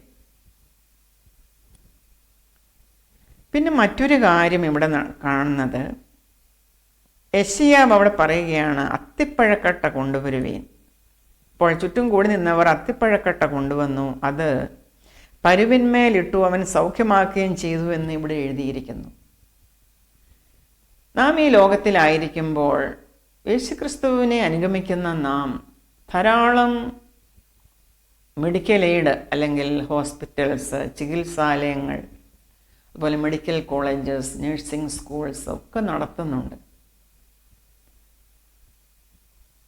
പിന്നെ മറ്റൊരു കാര്യം ഇവിടെ കാണുന്നത്, യെശയ്യാവ് അവിടെ പറയുകയാണ്, അത്തിപ്പഴക്കട്ട കൊണ്ടുവരുവീൻ. അപ്പോൾ ചുറ്റും കൂടി നിന്നവർ അത്തിപ്പഴക്കട്ട കൊണ്ടുവന്നു, അത് പരുവിന്മേലിട്ടു, അവൻ സൗഖ്യമാക്കുകയും ചെയ്തു എന്ന് ഇവിടെ എഴുതിയിരിക്കുന്നു. നാം ഈ ലോകത്തിലായിരിക്കുമ്പോൾ യേശുക്രിസ്തുവിനെ അനുഗമിക്കുന്ന നാം ധാരാളം മെഡിക്കൽ എയ്ഡ് അല്ലെങ്കിൽ ഹോസ്പിറ്റൽസ്, ചികിത്സാലയങ്ങൾ, അതുപോലെ മെഡിക്കൽ കോളേജസ്, നഴ്സിംഗ് സ്കൂൾസ് ഒക്കെ നടത്തുന്നുണ്ട്.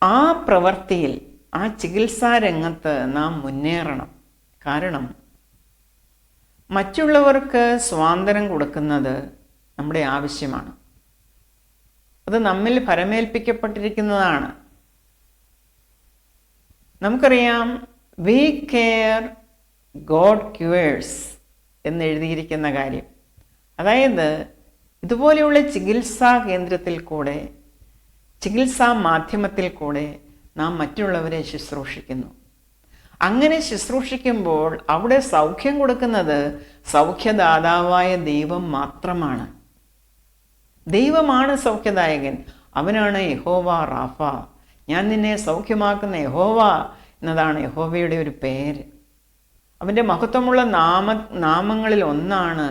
ആ പ്രവൃത്തിയിൽ, ആ ചികിത്സാ രംഗത്ത് നാം മുന്നേറണം. കാരണം മറ്റുള്ളവർക്ക് സ്വാതന്ത്ര്യം കൊടുക്കുന്നത് നമ്മുടെ ആവശ്യമാണ്. അത് നമ്മിൽ ഫലമേൽപ്പിക്കപ്പെട്ടിരിക്കുന്നതാണ്. നമുക്കറിയാം, വി കെയർ ഗോഡ് ക്യൂവേഴ്സ് എന്നെഴുതിയിരിക്കുന്ന കാര്യം. അതായത് ഇതുപോലെയുള്ള ചികിത്സാ കേന്ദ്രത്തിൽ കൂടെ, ചികിത്സാ മാധ്യമത്തിൽ കൂടെ നാം മറ്റുള്ളവരെ ശുശ്രൂഷിക്കുന്നു. അങ്ങനെ ശുശ്രൂഷിക്കുമ്പോൾ അവിടെ സൗഖ്യം കൊടുക്കുന്നത് സൗഖ്യദാതാവായ ദൈവം മാത്രമാണ്. ദൈവമാണ് സൗഖ്യദായകൻ. അവനാണ് യഹോവ റാഫ. ഞാൻ നിന്നെ സൗഖ്യമാക്കുന്ന യഹോവ എന്നതാണ് യഹോവയുടെ ഒരു പേര്. അവൻ്റെ മഹത്വമുള്ള നാമങ്ങളിൽ ഒന്നാണ്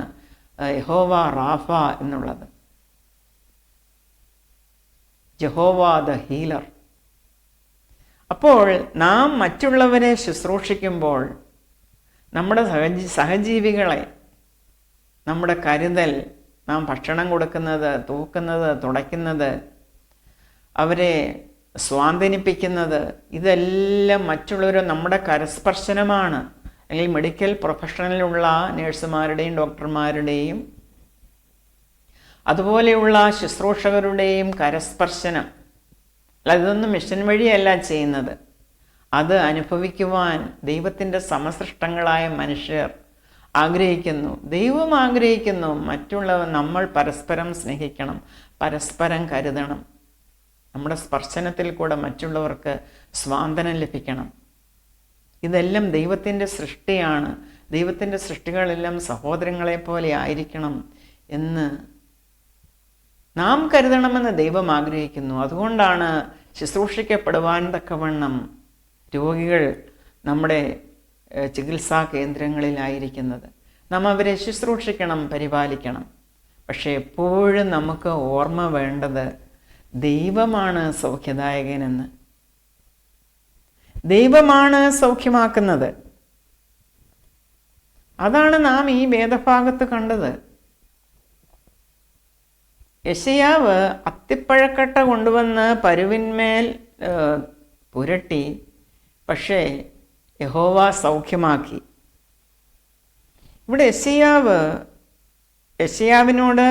യഹോവ റാഫ എന്നുള്ളത്. Jehovah the healer. അപ്പോൾ നാം മറ്റുള്ളവരെ ശുശ്രൂഷിക്കുമ്പോൾ നമ്മുടെ സഹജീവികളെ, നമ്മുടെ കരുതൽ, നാം ഭക്ഷണം കൊടുക്കുന്നത്, തൂക്കുന്നത്, തുടയ്ക്കുന്നത്, അവരെ സ്വാന്തനിപ്പിക്കുന്നത്, ഇതെല്ലാം മറ്റുള്ളവർ നമ്മുടെ കരസ്പർശനമാണ്. അല്ലെങ്കിൽ മെഡിക്കൽ പ്രൊഫഷണലിലുള്ള നഴ്സുമാരുടെയും ഡോക്ടർമാരുടെയും അതുപോലെയുള്ള ശുശ്രൂഷകരുടെയും കരസ്പർശനം അല്ല, ഇതൊന്നും മിഷൻ വഴിയല്ല ചെയ്യുന്നത്. അത് അനുഭവിക്കുവാൻ ദൈവത്തിൻ്റെ സമസൃഷ്ടങ്ങളായ മനുഷ്യർ ആഗ്രഹിക്കുന്നു. ദൈവം ആഗ്രഹിക്കുന്നു മറ്റുള്ളവർ നമ്മൾ പരസ്പരം സ്നേഹിക്കണം, പരസ്പരം കരുതണം. നമ്മുടെ സ്പർശനത്തിൽ കൂടെ മറ്റുള്ളവർക്ക് സ്വാന്തനം ലഭിക്കണം. ഇതെല്ലാം ദൈവത്തിൻ്റെ സൃഷ്ടിയാണ്. ദൈവത്തിൻ്റെ സൃഷ്ടികളെല്ലാം സഹോദരങ്ങളെ പോലെ ആയിരിക്കണം എന്ന് നാം കരുതണമെന്ന് ദൈവം ആഗ്രഹിക്കുന്നു. അതുകൊണ്ടാണ് ശുശ്രൂഷിക്കപ്പെടുവാൻ തക്കവണ്ണം രോഗികൾ നമ്മുടെ ചികിത്സാ കേന്ദ്രങ്ങളിലായിരിക്കുന്നത്. നാം അവരെ ശുശ്രൂഷിക്കണം, പരിപാലിക്കണം. പക്ഷേ എപ്പോഴും നമുക്ക് ഓർമ്മ വേണ്ടത് ദൈവമാണ് സൗഖ്യദായകനെന്ന്. ദൈവമാണ് സൗഖ്യമാക്കുന്നത്. അതാണ് നാം ഈ വേദഭാഗത്ത് കണ്ടത്. യെശയ്യാവ് അത്തിപ്പഴക്കട്ട കൊണ്ടുവന്ന് പരുവിന്മേൽ പുരട്ടി, പക്ഷേ യഹോവ സൗഖ്യമാക്കി. ഇവിടെ യെശയ്യാവിനോട്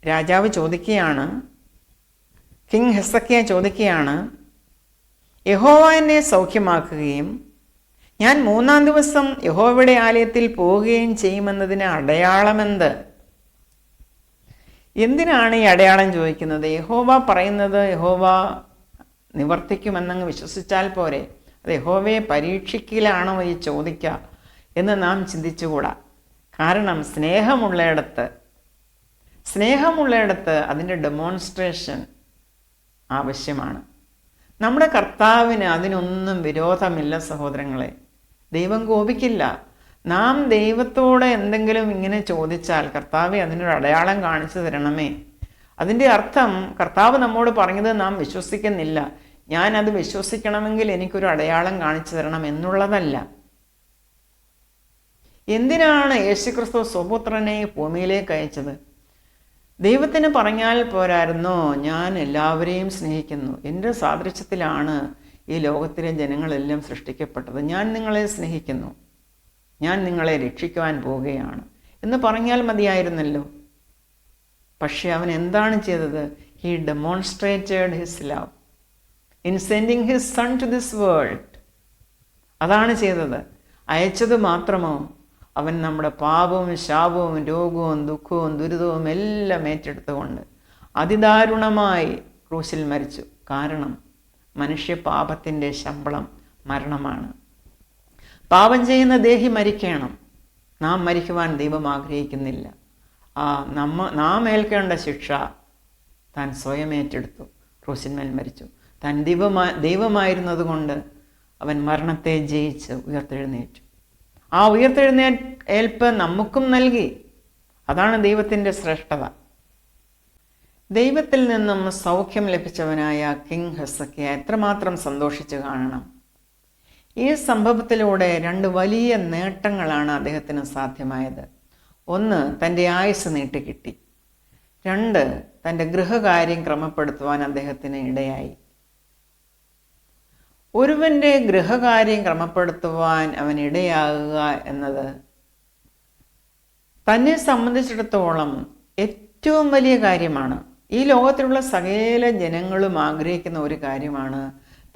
രാജാവ് ചോദിക്കുകയാണ്, കിങ് ഹെസക്കിയ ചോദിക്കുകയാണ്, യഹോവ എന്നെ സൗഖ്യമാക്കുകയും ഞാൻ 3-ാം ദിവസം യഹോവയുടെ ആലയത്തിൽ പോവുകയും ചെയ്യുമെന്നതിന് അടയാളമെന്ത്? എന്തിനാണ് ഈ അടയാളം ചോദിക്കുന്നത്? യഹോവ പറയുന്നത് യഹോവ നിവർത്തിക്കുമെന്നങ്ങ് വിശ്വസിച്ചാൽ പോരെ? അത് യഹോവയെ പരീക്ഷിക്കലാണോ ഈ ചോദിക്കുക എന്ന് നാം ചിന്തിച്ചുകൂടാ. കാരണം സ്നേഹമുള്ളയിടത്ത് അതിൻ്റെ ഡെമോൺസ്ട്രേഷൻ ആവശ്യമാണ്. നമ്മുടെ കർത്താവിന് അതിനൊന്നും വിരോധമില്ല സഹോദരങ്ങളെ. ദൈവം കോപിക്കില്ല. നാം ദൈവത്തോട് എന്തെങ്കിലും ഇങ്ങനെ ചോദിച്ചാൽ, കർത്താവെ അതിനൊരു അടയാളം കാണിച്ചു തരണമേ, അതിൻ്റെ അർത്ഥം കർത്താവ് നമ്മോട് പറഞ്ഞത് നാം വിശ്വസിക്കുന്നില്ല, ഞാൻ അത് വിശ്വസിക്കണമെങ്കിൽ എനിക്കൊരു അടയാളം കാണിച്ചു തരണം എന്നുള്ളതല്ല. എന്തിനാണ് യേശുക്രിസ്തു സ്വപുത്രനെ ഭൂമിയിലേക്ക് അയച്ചത്? ദൈവത്തിന് പറഞ്ഞാൽ പോരായിരുന്നോ, ഞാൻ എല്ലാവരെയും സ്നേഹിക്കുന്നു, എൻ്റെ സാദൃശ്യത്തിലാണ് ഈ ലോകത്തിലെ ജനങ്ങളെല്ലാം സൃഷ്ടിക്കപ്പെട്ടത്, ഞാൻ നിങ്ങളെ സ്നേഹിക്കുന്നു, ഞാൻ നിങ്ങളെ രക്ഷിക്കുവാൻ പോവുകയാണ് എന്ന് പറഞ്ഞാൽ മതിയായിരുന്നല്ലോ. പക്ഷെ അവൻ എന്താണ് ചെയ്തത്? He demonstrated his love in sending his son to this world. അതാണ് ചെയ്തത്. അയച്ചത് മാത്രമോ? അവൻ നമ്മുടെ പാപവും ശാപവും രോഗവും ദുഃഖവും ദുരിതവും എല്ലാം ഏറ്റെടുത്തുകൊണ്ട് അതിദാരുണമായി ക്രൂശിൽ മരിച്ചു. കാരണം മനുഷ്യപാപത്തിൻ്റെ ശമ്പളം മരണമാണ്. പാപം ചെയ്യുന്ന ദേഹി മരിക്കണം. നാം മരിക്കുവാൻ ദൈവം ആഗ്രഹിക്കുന്നില്ല. നാം ഏൽക്കേണ്ട ശിക്ഷ താൻ സ്വയം ഏറ്റെടുത്തു, ക്രൂശിന്മേൽ മരിച്ചു. താൻ ദൈവമായിരുന്നത് കൊണ്ട് അവൻ മരണത്തെ ജയിച്ച് ഉയർത്തെഴുന്നേറ്റു. ആ ഉയർത്തെഴുന്നേൽപ്പ് നമുക്കും നൽകി. അതാണ് ദൈവത്തിൻ്റെ ശ്രേഷ്ഠത. ദൈവത്തിൽ നിന്നും സൗഖ്യം ലഭിച്ചവനായ കിങ് ഹെസക്കിയ എത്രമാത്രം സന്തോഷിച്ചു കാണണം. ഈ സംഭവത്തിലൂടെ 2 വലിയ നേട്ടങ്ങളാണ് അദ്ദേഹത്തിന് സാധ്യമായത്. 1, തൻ്റെ ആയുസ് നീട്ടിക്കിട്ടി. 2, തൻ്റെ ഗൃഹകാര്യം ക്രമപ്പെടുത്തുവാൻ അദ്ദേഹത്തിന് ഇടയായി. ഒരുവൻ്റെ ഗൃഹകാര്യം ക്രമപ്പെടുത്തുവാൻ അവൻ ഇടയാകുക എന്നത് തന്നെ സംബന്ധിച്ചിടത്തോളം ഏറ്റവും വലിയ കാര്യമാണ്. ഈ ലോകത്തിലുള്ള സകല ജനങ്ങളും ആഗ്രഹിക്കുന്ന ഒരു കാര്യമാണ്,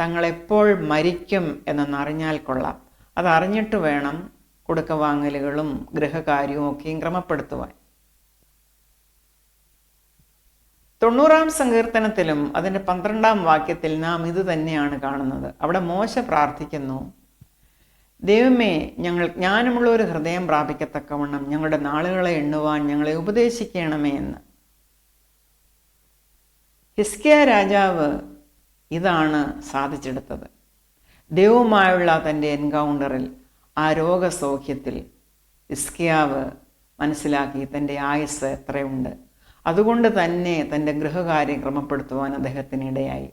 തങ്ങളെപ്പോൾ മരിക്കും എന്നറിഞ്ഞാൽ കൊള്ളാം. അതറിഞ്ഞിട്ട് വേണം കൊടുക്കവാങ്ങലുകളും ഗൃഹകാര്യവും ഒക്കെയും ക്രമപ്പെടുത്തുവാൻ. 90-ാം സങ്കീർത്തനത്തിലും അതിൻ്റെ 12-ാം വാക്യത്തിൽ നാം ഇത് തന്നെയാണ് കാണുന്നത്. അവിടെ മോശ പ്രാർത്ഥിക്കുന്നു, ദൈവമേ, ഞങ്ങൾ ജ്ഞാനമുള്ള ഒരു ഹൃദയം പ്രാപിക്കത്തക്കവണ്ണം ഞങ്ങളുടെ നാളുകളെ എണ്ണുവാൻ ഞങ്ങളെ ഉപദേശിക്കണമേ എന്ന്. ഹിസ്കിയ രാജാവ് ഇതാണ് സാധിച്ചെടുത്തത്. ദൈവവുമായുള്ള തൻ്റെ എൻകൗണ്ടറിൽ, ആ രോഗസൗഖ്യത്തിൽ ഹിസ്കിയാവ് മനസ്സിലാക്കി തൻ്റെ ആയുസ് എത്രയുണ്ട്. അതുകൊണ്ട് തന്നെ തൻ്റെ ഗൃഹകാര്യം ക്രമപ്പെടുത്തുവാൻ അദ്ദേഹത്തിന് ഇടയായി.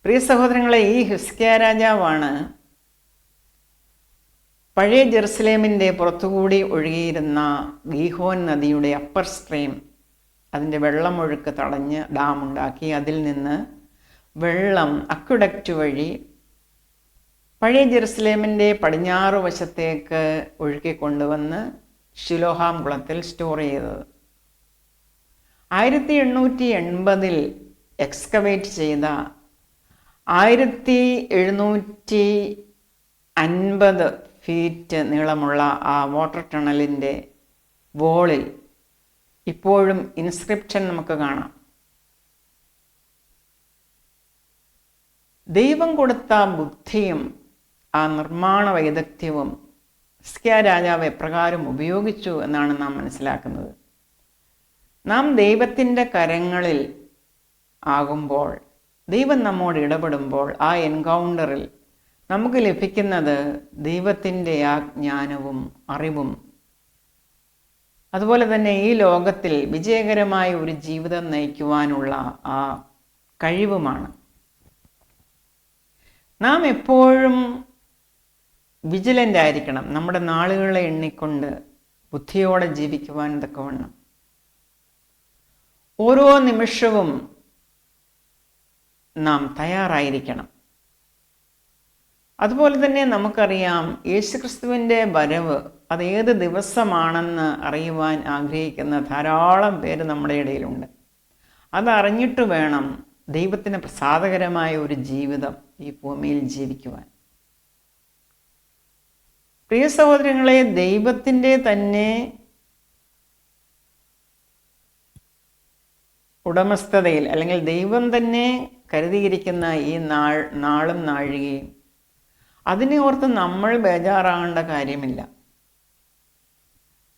പ്രിയ സഹോദരങ്ങളെ, ഈ ഹിസ്കിയ രാജാവാണ് പഴയ ജെറുസലേമിൻ്റെ പുറത്തുകൂടി ഒഴുകിയിരുന്ന ഗീഹോൻ നദിയുടെ അപ്പർ സ്ട്രീം, അതിൻ്റെ വെള്ളമൊഴുക്ക് തടഞ്ഞ് ഡാമുണ്ടാക്കി അതിൽ നിന്ന് വെള്ളം അക്വഡക്റ്റ് വഴി പഴയ ജെറുസലേമിൻ്റെ പടിഞ്ഞാറ് വശത്തേക്ക് ഒഴുക്കിക്കൊണ്ടുവന്ന് ശിലോഹാം കുളത്തിൽ സ്റ്റോർ ചെയ്തത്. 1880 എക്സ്കവേറ്റ് ചെയ്ത 1750 ഫീറ്റ് നീളമുള്ള ആ വാട്ടർ ടണലിൻ്റെ വോളിൽ ഇപ്പോഴും ഇൻസ്ക്രിപ്ഷൻ നമുക്ക് കാണാം. ദൈവം കൊടുത്ത ബുദ്ധിയും ആ നിർമ്മാണ വൈദഗ്ധ്യവും ഹിസ്കിയാ രാജാവ് എപ്രകാരം ഉപയോഗിച്ചു എന്നാണ് നാം മനസ്സിലാക്കുന്നത്. നാം ദൈവത്തിൻ്റെ കരങ്ങളിൽ ആകുമ്പോൾ, ദൈവം നമ്മോട് ഇടപെടുമ്പോൾ, ആ എൻകൗണ്ടറിൽ നമുക്ക് ലഭിക്കുന്നത് ദൈവത്തിൻ്റെ ആ ജ്ഞാനവും അറിവും, അതുപോലെ തന്നെ ഈ ലോകത്തിൽ വിജയകരമായ ഒരു ജീവിതം നയിക്കുവാനുള്ള ആ കഴിവുമാണ്. നാം എപ്പോഴും വിജിലൻ്റ് ആയിരിക്കണം, നമ്മുടെ നാളുകളെ എണ്ണിക്കൊണ്ട് ബുദ്ധിയോടെ ജീവിക്കുവാൻ തക്കവണ്ണം. ഓരോ നിമിഷവും നാം തയ്യാറായിരിക്കണം. അതുപോലെ തന്നെ നമുക്കറിയാം, യേശുക്രിസ്തുവിൻ്റെ വരവ് അത് ഏത് ദിവസമാണെന്ന് അറിയുവാൻ ആഗ്രഹിക്കുന്ന ധാരാളം പേര് നമ്മുടെ ഇടയിലുണ്ട്. അതറിഞ്ഞിട്ട് വേണം ദൈവത്തിന് പ്രസാദകരമായ ഒരു ജീവിതം ഈ ഭൂമിയിൽ ജീവിക്കുവാൻ. പ്രിയ സഹോദരങ്ങളെ, ദൈവത്തിൻ്റെ തന്നെ ഉടമസ്ഥതയിൽ അല്ലെങ്കിൽ ദൈവം തന്നെ കരുതിയിരിക്കുന്ന ഈ നാളും നാഴികയും അതിനെ ഓർത്ത് നമ്മൾ ബേജാറാകേണ്ട കാര്യമില്ല.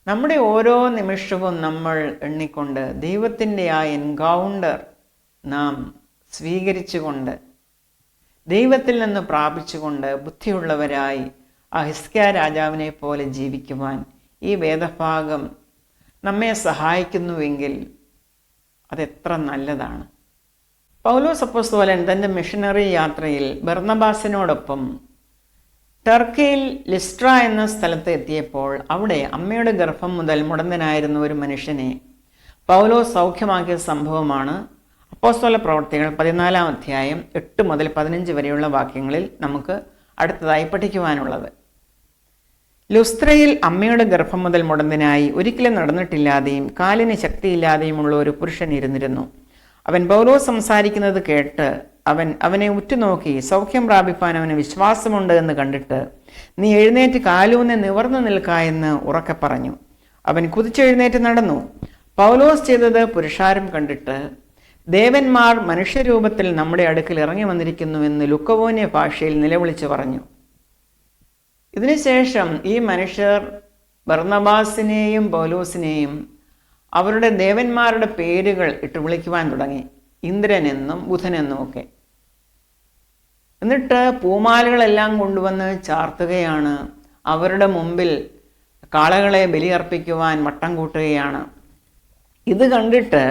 നമ്മുടെ ഓരോ നിമിഷവും നമ്മൾ എണ്ണിക്കൊണ്ട് ദൈവത്തിൻ്റെ ആ എൻകൗണ്ടർ നാം സ്വീകരിച്ചുകൊണ്ട്, ദൈവത്തിൽ നിന്ന് പ്രാപിച്ചുകൊണ്ട് ബുദ്ധിയുള്ളവരായി ആ ഹിസ്കിയാ രാജാവിനെ പോലെ ജീവിക്കുവാൻ ഈ വേദഭാഗം നമ്മെ സഹായിക്കുന്നുവെങ്കിൽ അതെത്ര നല്ലതാണ്. പൗലോസ് അപ്പോസ്തലൻ തൻ്റെ മിഷനറി യാത്രയിൽ ബർന്നബാസിനോടൊപ്പം ടർക്കിയിൽ ലിസ്ട്ര എന്ന സ്ഥലത്ത് എത്തിയപ്പോൾ അവിടെ അമ്മയുടെ ഗർഭം മുതൽ മുടന്തനായിരുന്ന ഒരു മനുഷ്യനെ പൗലോസ് സൗഖ്യമാക്കിയ സംഭവമാണ് അപ്പോസ്തല പ്രവർത്തികൾ 14-ാം അധ്യായം 8 മുതൽ 15 വരെയുള്ള വാക്യങ്ങളിൽ നമുക്ക് അടുത്തതായി പഠിക്കുവാനുള്ളത്. ലുസ്ത്രയിൽ അമ്മയുടെ ഗർഭം മുതൽ മുടന്തനായി ഒരിക്കലും നടന്നിട്ടില്ലാതെയും കാലിന് ശക്തിയില്ലാതെയുമുള്ള ഒരു പുരുഷൻ ഇരുന്നിരുന്നു. അവൻ പൗലോസ് സംസാരിക്കുന്നത് കേട്ട് അവനെ ഉറ്റുനോക്കി സൗഖ്യം പ്രാപിപ്പാൻ അവന് വിശ്വാസമുണ്ട് എന്ന് കണ്ടിട്ട്, നീ എഴുന്നേറ്റ് കാലൂന്ന് നിവർന്നു നിൽക്ക എന്ന് ഉറക്കെ പറഞ്ഞു. അവൻ കുതിച്ചെഴുന്നേറ്റ് നടന്നു. പൗലോസ് ചെയ്തത് പുരുഷാരം കണ്ടിട്ട്, ദേവന്മാർ മനുഷ്യരൂപത്തിൽ നമ്മുടെ അടുക്കൽ ഇറങ്ങി വന്നിരിക്കുന്നുവെന്ന് ലുക്കവോന്യ ഭാഷയിൽ നിലവിളിച്ചു പറഞ്ഞു. ഇതിനുശേഷം ഈ മനുഷ്യർ ബർന്നബാസിനെയും പൗലോസിനെയും അവരുടെ ദേവന്മാരുടെ പേരുകൾ ഇട്ട് വിളിക്കുവാൻ തുടങ്ങി, ഇന്ദ്രനെന്നും ബുധനെന്നും ഒക്കെ. എന്നിട്ട് പൂമാലകളെല്ലാം കൊണ്ടുവന്ന് ചാർത്തുകയാണ്. അവരുടെ മുമ്പിൽ കാളകളെ ബലിയർപ്പിക്കുവാൻ വട്ടം കൂട്ടുകയാണ്. ഇത് കണ്ടിട്ട്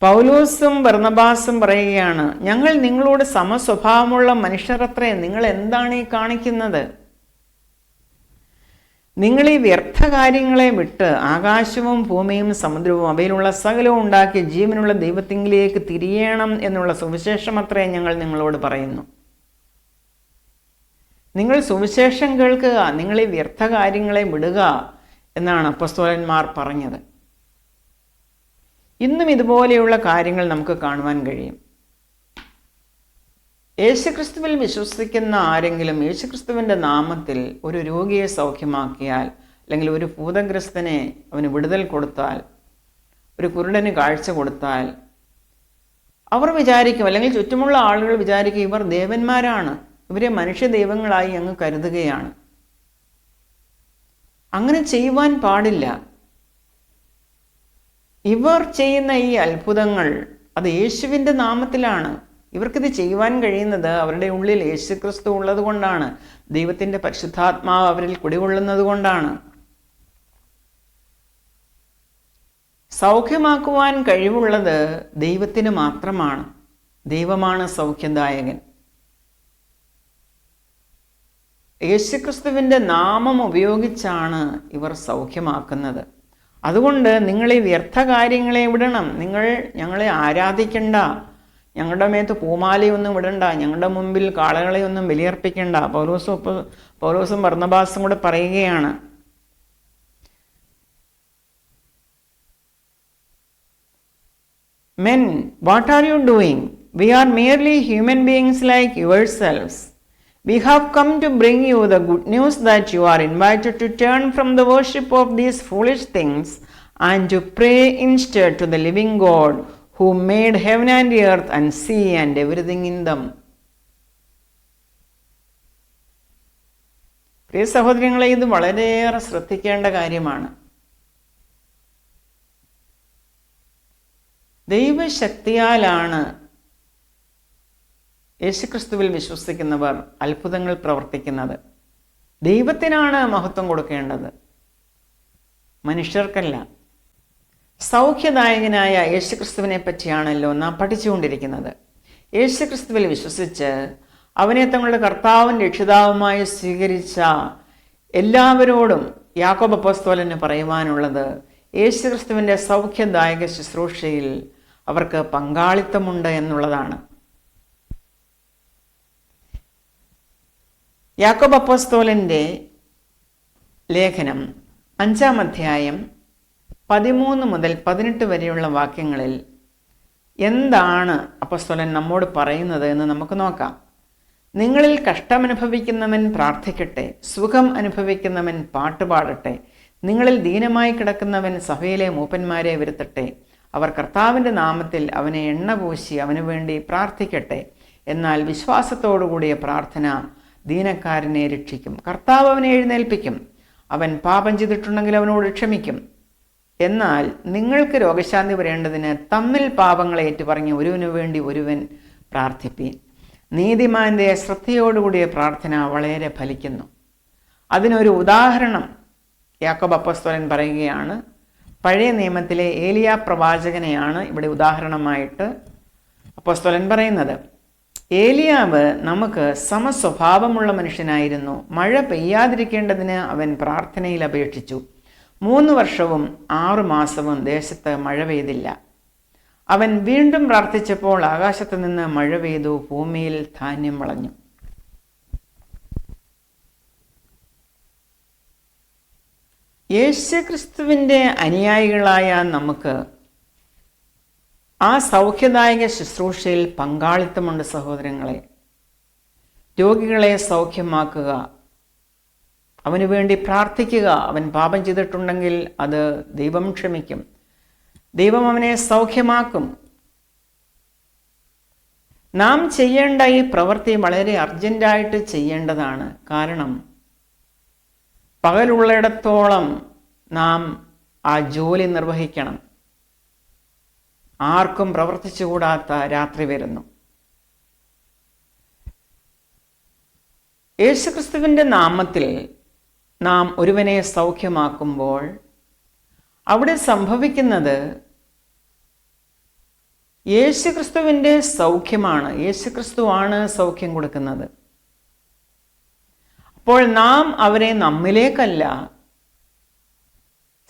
പൗലോസും ബർന്നബാസും പറയുകയാണ്, ഞങ്ങൾ നിങ്ങളോട് സമസ്വഭാവമുള്ള മനുഷ്യരത്രേ, നിങ്ങൾ എന്താണ് ഈ കാണിക്കുന്നത്? നിങ്ങൾ ഈ വ്യർത്ഥ കാര്യങ്ങളെ വിട്ട് ആകാശവും ഭൂമിയും സമുദ്രവും അവയിലുള്ള സകലവും ഉണ്ടാക്കി ജീവനുള്ള ദൈവത്തിങ്കിലേക്ക് തിരിയണം എന്നുള്ള സുവിശേഷമത്രേ ഞങ്ങൾ നിങ്ങളോട് പറയുന്നു. നിങ്ങൾ സുവിശേഷം കേൾക്കുക, നിങ്ങൾ ഈ വ്യർത്ഥ കാര്യങ്ങളെ വിടുക എന്നാണ് അപ്പോസ്തലന്മാർ പറഞ്ഞത്. ഇന്നും ഇതുപോലെയുള്ള കാര്യങ്ങൾ നമുക്ക് കാണുവാൻ കഴിയും. യേശുക്രിസ്തുവിൽ വിശ്വസിക്കുന്ന ആരെങ്കിലും യേശുക്രിസ്തുവിൻ്റെ നാമത്തിൽ ഒരു രോഗിയെ സൗഖ്യമാക്കിയാൽ, അല്ലെങ്കിൽ ഒരു ഭൂതഗ്രസ്തനെ അവന് വിടുതൽ കൊടുത്താൽ, ഒരു കുരുടന് കാഴ്ച കൊടുത്താൽ, അവർ വിചാരിക്കും, അല്ലെങ്കിൽ ചുറ്റുമുള്ള ആളുകൾ വിചാരിക്കും, ഇവർ ദേവന്മാരാണ്, ഇവരെ മനുഷ്യ ദൈവങ്ങളായി അങ്ങ് കരുതുകയാണ്. അങ്ങനെ ചെയ്യുവാൻ പാടില്ല. ഇവർ ചെയ്യുന്ന ഈ അത്ഭുതങ്ങൾ അത് യേശുവിൻ്റെ നാമത്തിലാണ്. ഇവർക്കിത് ചെയ്യുവാൻ കഴിയുന്നത് അവരുടെ ഉള്ളിൽ യേശുക്രിസ്തു ഉള്ളത് കൊണ്ടാണ്, ദൈവത്തിൻ്റെ പരിശുദ്ധാത്മാവ് അവരിൽ കുടികൊള്ളുന്നത് കൊണ്ടാണ്. സൗഖ്യമാക്കുവാൻ കഴിവുള്ളത് ദൈവത്തിന് മാത്രമാണ്. ദൈവമാണ് സൗഖ്യദായകൻ. യേശുക്രിസ്തുവിൻ്റെ നാമം ഉപയോഗിച്ചാണ് ഇവർ സൗഖ്യമാക്കുന്നത്. അതുകൊണ്ട് നിങ്ങൾ ഈ വ്യർത്ഥ കാര്യങ്ങളെ വിടണം. നിങ്ങൾ ഞങ്ങളെ ആരാധിക്കണ്ട, ഞങ്ങളുടെ മേത്ത് പൂമാലയൊന്നും വിടണ്ട, ഞങ്ങളുടെ മുമ്പിൽ കാളകളെയൊന്നും ബലിയർപ്പിക്കണ്ട. പൗലോസും ബർന്നബാസും കൂടെ പറയുകയാണ്. Men, what are you doing? We are merely human beings like yourselves. We have come to bring you the good news that you are invited to turn from the worship of these foolish things and to pray instead to the living God who made heaven and earth and sea and everything in them. പ്രിയ സഹോദരങ്ങളെ, ഇത് വളരെയേറെ ശ്രദ്ധിക്കേണ്ട കാര്യമാണ്. ദൈവശക്തിയാലാണ് യേശുക്രിസ്തുവിൽ വിശ്വസിക്കുന്നവർ അത്ഭുതങ്ങൾ പ്രവർത്തിക്കുന്നത്. ദൈവത്തിനാണ് മഹത്വം കൊടുക്കേണ്ടത്, മനുഷ്യർക്കല്ല. സൗഖ്യദായകനായ യേശുക്രിസ്തുവിനെ പറ്റിയാണല്ലോ നാം പഠിച്ചുകൊണ്ടിരിക്കുന്നത്. യേശുക്രിസ്തുവിൽ വിശ്വസിച്ച് അവനെ തങ്ങളുടെ കർത്താവും രക്ഷിതാവുമായി സ്വീകരിച്ച എല്ലാവരോടും യാക്കോബ് അപ്പോസ്തലന് പറയുവാനുള്ളത്, യേശുക്രിസ്തുവിൻ്റെ സൗഖ്യദായക ശുശ്രൂഷയിൽ അവർക്ക് പങ്കാളിത്തമുണ്ട് എന്നുള്ളതാണ്. യാക്കോബ് അപ്പോസ്തലൻ്റെ ലേഖനം 5-ാം അധ്യായം 13 മുതൽ 18 വരെയുള്ള വാക്യങ്ങളിൽ എന്താണ് അപ്പോസ്തലൻ നമ്മോട് പറയുന്നത് എന്ന് നമുക്ക് നോക്കാം. നിങ്ങളിൽ കഷ്ടമനുഭവിക്കുന്നവൻ പ്രാർത്ഥിക്കട്ടെ, സുഖം അനുഭവിക്കുന്നവൻ പാട്ടുപാടട്ടെ, നിങ്ങളിൽ ദീനമായി കിടക്കുന്നവൻ സഭയിലെ മൂപ്പന്മാരെ വരുത്തട്ടെ, അവർ കർത്താവിൻ്റെ നാമത്തിൽ അവനെ എണ്ണ പൂശി അവനു വേണ്ടി പ്രാർത്ഥിക്കട്ടെ. എന്നാൽ വിശ്വാസത്തോടുകൂടിയ പ്രാർത്ഥന ദീനക്കാരനെ രക്ഷിക്കും. കർത്താവ് അവനെ എഴുന്നേൽപ്പിക്കും. അവൻ പാപം ചെയ്തിട്ടുണ്ടെങ്കിൽ അവനോട് ക്ഷമിക്കും. എന്നാൽ നിങ്ങൾക്ക് രോഗശാന്തി വരേണ്ടതിന് തമ്മിൽ പാപങ്ങളെ ഏറ്റുപറഞ്ഞ് ഒരുവനു വേണ്ടി ഒരുവൻ പ്രാർത്ഥിപ്പീൻ. നീതിമാന്റെ ശ്രദ്ധയോടുകൂടിയ പ്രാർത്ഥന വളരെ ഫലിക്കുന്നു. അതിനൊരു ഉദാഹരണം യാക്കോബ് അപ്പോസ്തലൻ പറയുകയാണ്. പഴയ നിയമത്തിലെ ഏലിയ പ്രവാചകനെയാണ് ഇവിടെ ഉദാഹരണമായിട്ട് അപ്പോസ്തലൻ പറയുന്നത്. ഏലിയാവ് നമുക്ക് സമസ്വഭാവമുള്ള മനുഷ്യനായിരുന്നു. മഴ പെയ്യാതിരിക്കേണ്ടതിന് അവൻ പ്രാർത്ഥനയിൽ അപേക്ഷിച്ചു. 3 വർഷവും 6 മാസവും ദേശത്ത് മഴ പെയ്തില്ല. അവൻ വീണ്ടും പ്രാർത്ഥിച്ചപ്പോൾ ആകാശത്ത് നിന്ന് മഴ പെയ്തു, ഭൂമിയിൽ ധാന്യം വിളഞ്ഞു. യേശുക്രിസ്തുവിൻ്റെ അനുയായികളായ നമുക്ക് ആ സൗഖ്യദായക ശുശ്രൂഷയിൽ പങ്കാളിത്തമുണ്ട് സഹോദരങ്ങളെ. രോഗികളെ സൗഖ്യമാക്കുക, അവന് വേണ്ടി പ്രാർത്ഥിക്കുക. അവൻ പാപം ചെയ്തിട്ടുണ്ടെങ്കിൽ അത് ദൈവം ക്ഷമിക്കും, ദൈവം അവനെ സൗഖ്യമാക്കും. നാം ചെയ്യേണ്ട ഈ പ്രവൃത്തി വളരെ അർജൻറ്റായിട്ട് ചെയ്യേണ്ടതാണ്. കാരണം പകലുള്ളിടത്തോളം നാം ആ ജോലി നിർവഹിക്കണം. ആർക്കും പ്രവർത്തിച്ചുകൂടാത്ത രാത്രി വരുന്നു. യേശുക്രിസ്തുവിൻ്റെ നാമത്തിൽ നാം ഒരുവനെ സൗഖ്യമാക്കുമ്പോൾ അവിടെ സംഭവിക്കുന്നത് യേശുക്രിസ്തുവിൻ്റെ സൗഖ്യമാണ്. യേശുക്രിസ്തുവാണ് സൗഖ്യം കൊടുക്കുന്നത്. അപ്പോൾ നാം അവരെ നമ്മിലേക്കല്ല,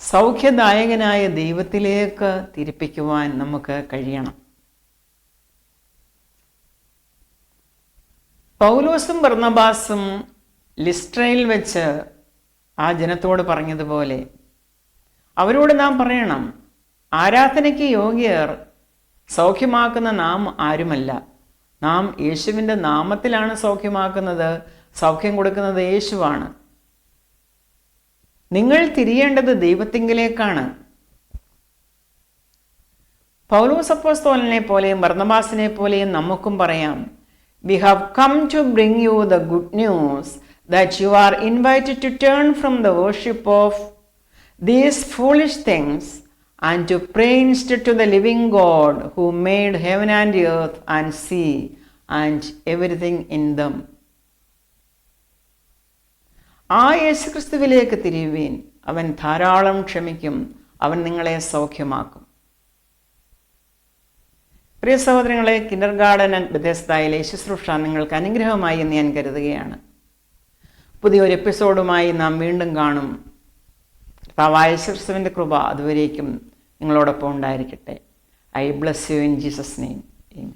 സൗഖ്യദായകനായ ദൈവത്തിലേക്ക് തിരിപ്പിക്കുവാൻ നമുക്ക് കഴിയണം. പൗലോസും ബർന്നബാസും ലിസ്ട്രയിൽ വെച്ച് ആ ജനത്തോട് പറഞ്ഞതുപോലെ അവരോട് നാം പറയണം, ആരാധനയ്ക്ക് യോഗ്യർ സൗഖ്യമാക്കുന്ന നാം ആരുമല്ല. നാം യേശുവിൻ്റെ നാമത്തിലാണ് സൗഖ്യമാക്കുന്നത്. സൗഖ്യം കൊടുക്കുന്നത് യേശുവാണ്. നിങ്ങൾ തിരിയേണ്ടത് ദൈവത്തിങ്കിലേക്കാണ്. പൗലോസ് അപ്പോസ്തലനെ പോലെയും ബർന്നബാസിനെ പോലെയും നമുക്കും പറയാം, we have come to bring you the good news that you are invited to turn from the worship of these foolish things and to pray instead to the living God who made heaven and earth and sea and everything in them. ആ യേശുക്രിസ്തുവിലേക്ക് തിരിയുവീൻ. അവൻ ധാരാളം ക്ഷമിക്കും. അവൻ നിങ്ങളെ സൗഖ്യമാക്കും. പ്രിയ സഹോദരങ്ങളെ, Kinder garden and ബെഥെസ്ദയിലെ ശുശ്രൂഷ നിങ്ങൾക്ക് അനുഗ്രഹമായി എന്ന് ഞാൻ കരുതുകയാണ്. പുതിയൊരു എപ്പിസോഡുമായി നാം വീണ്ടും കാണും. കർത്താവായ യേശുക്രിസ്തുവിൻ്റെ കൃപ അതുവരേക്കും നിങ്ങളോടൊപ്പം ഉണ്ടായിരിക്കട്ടെ. I bless you in Jesus name. Amen.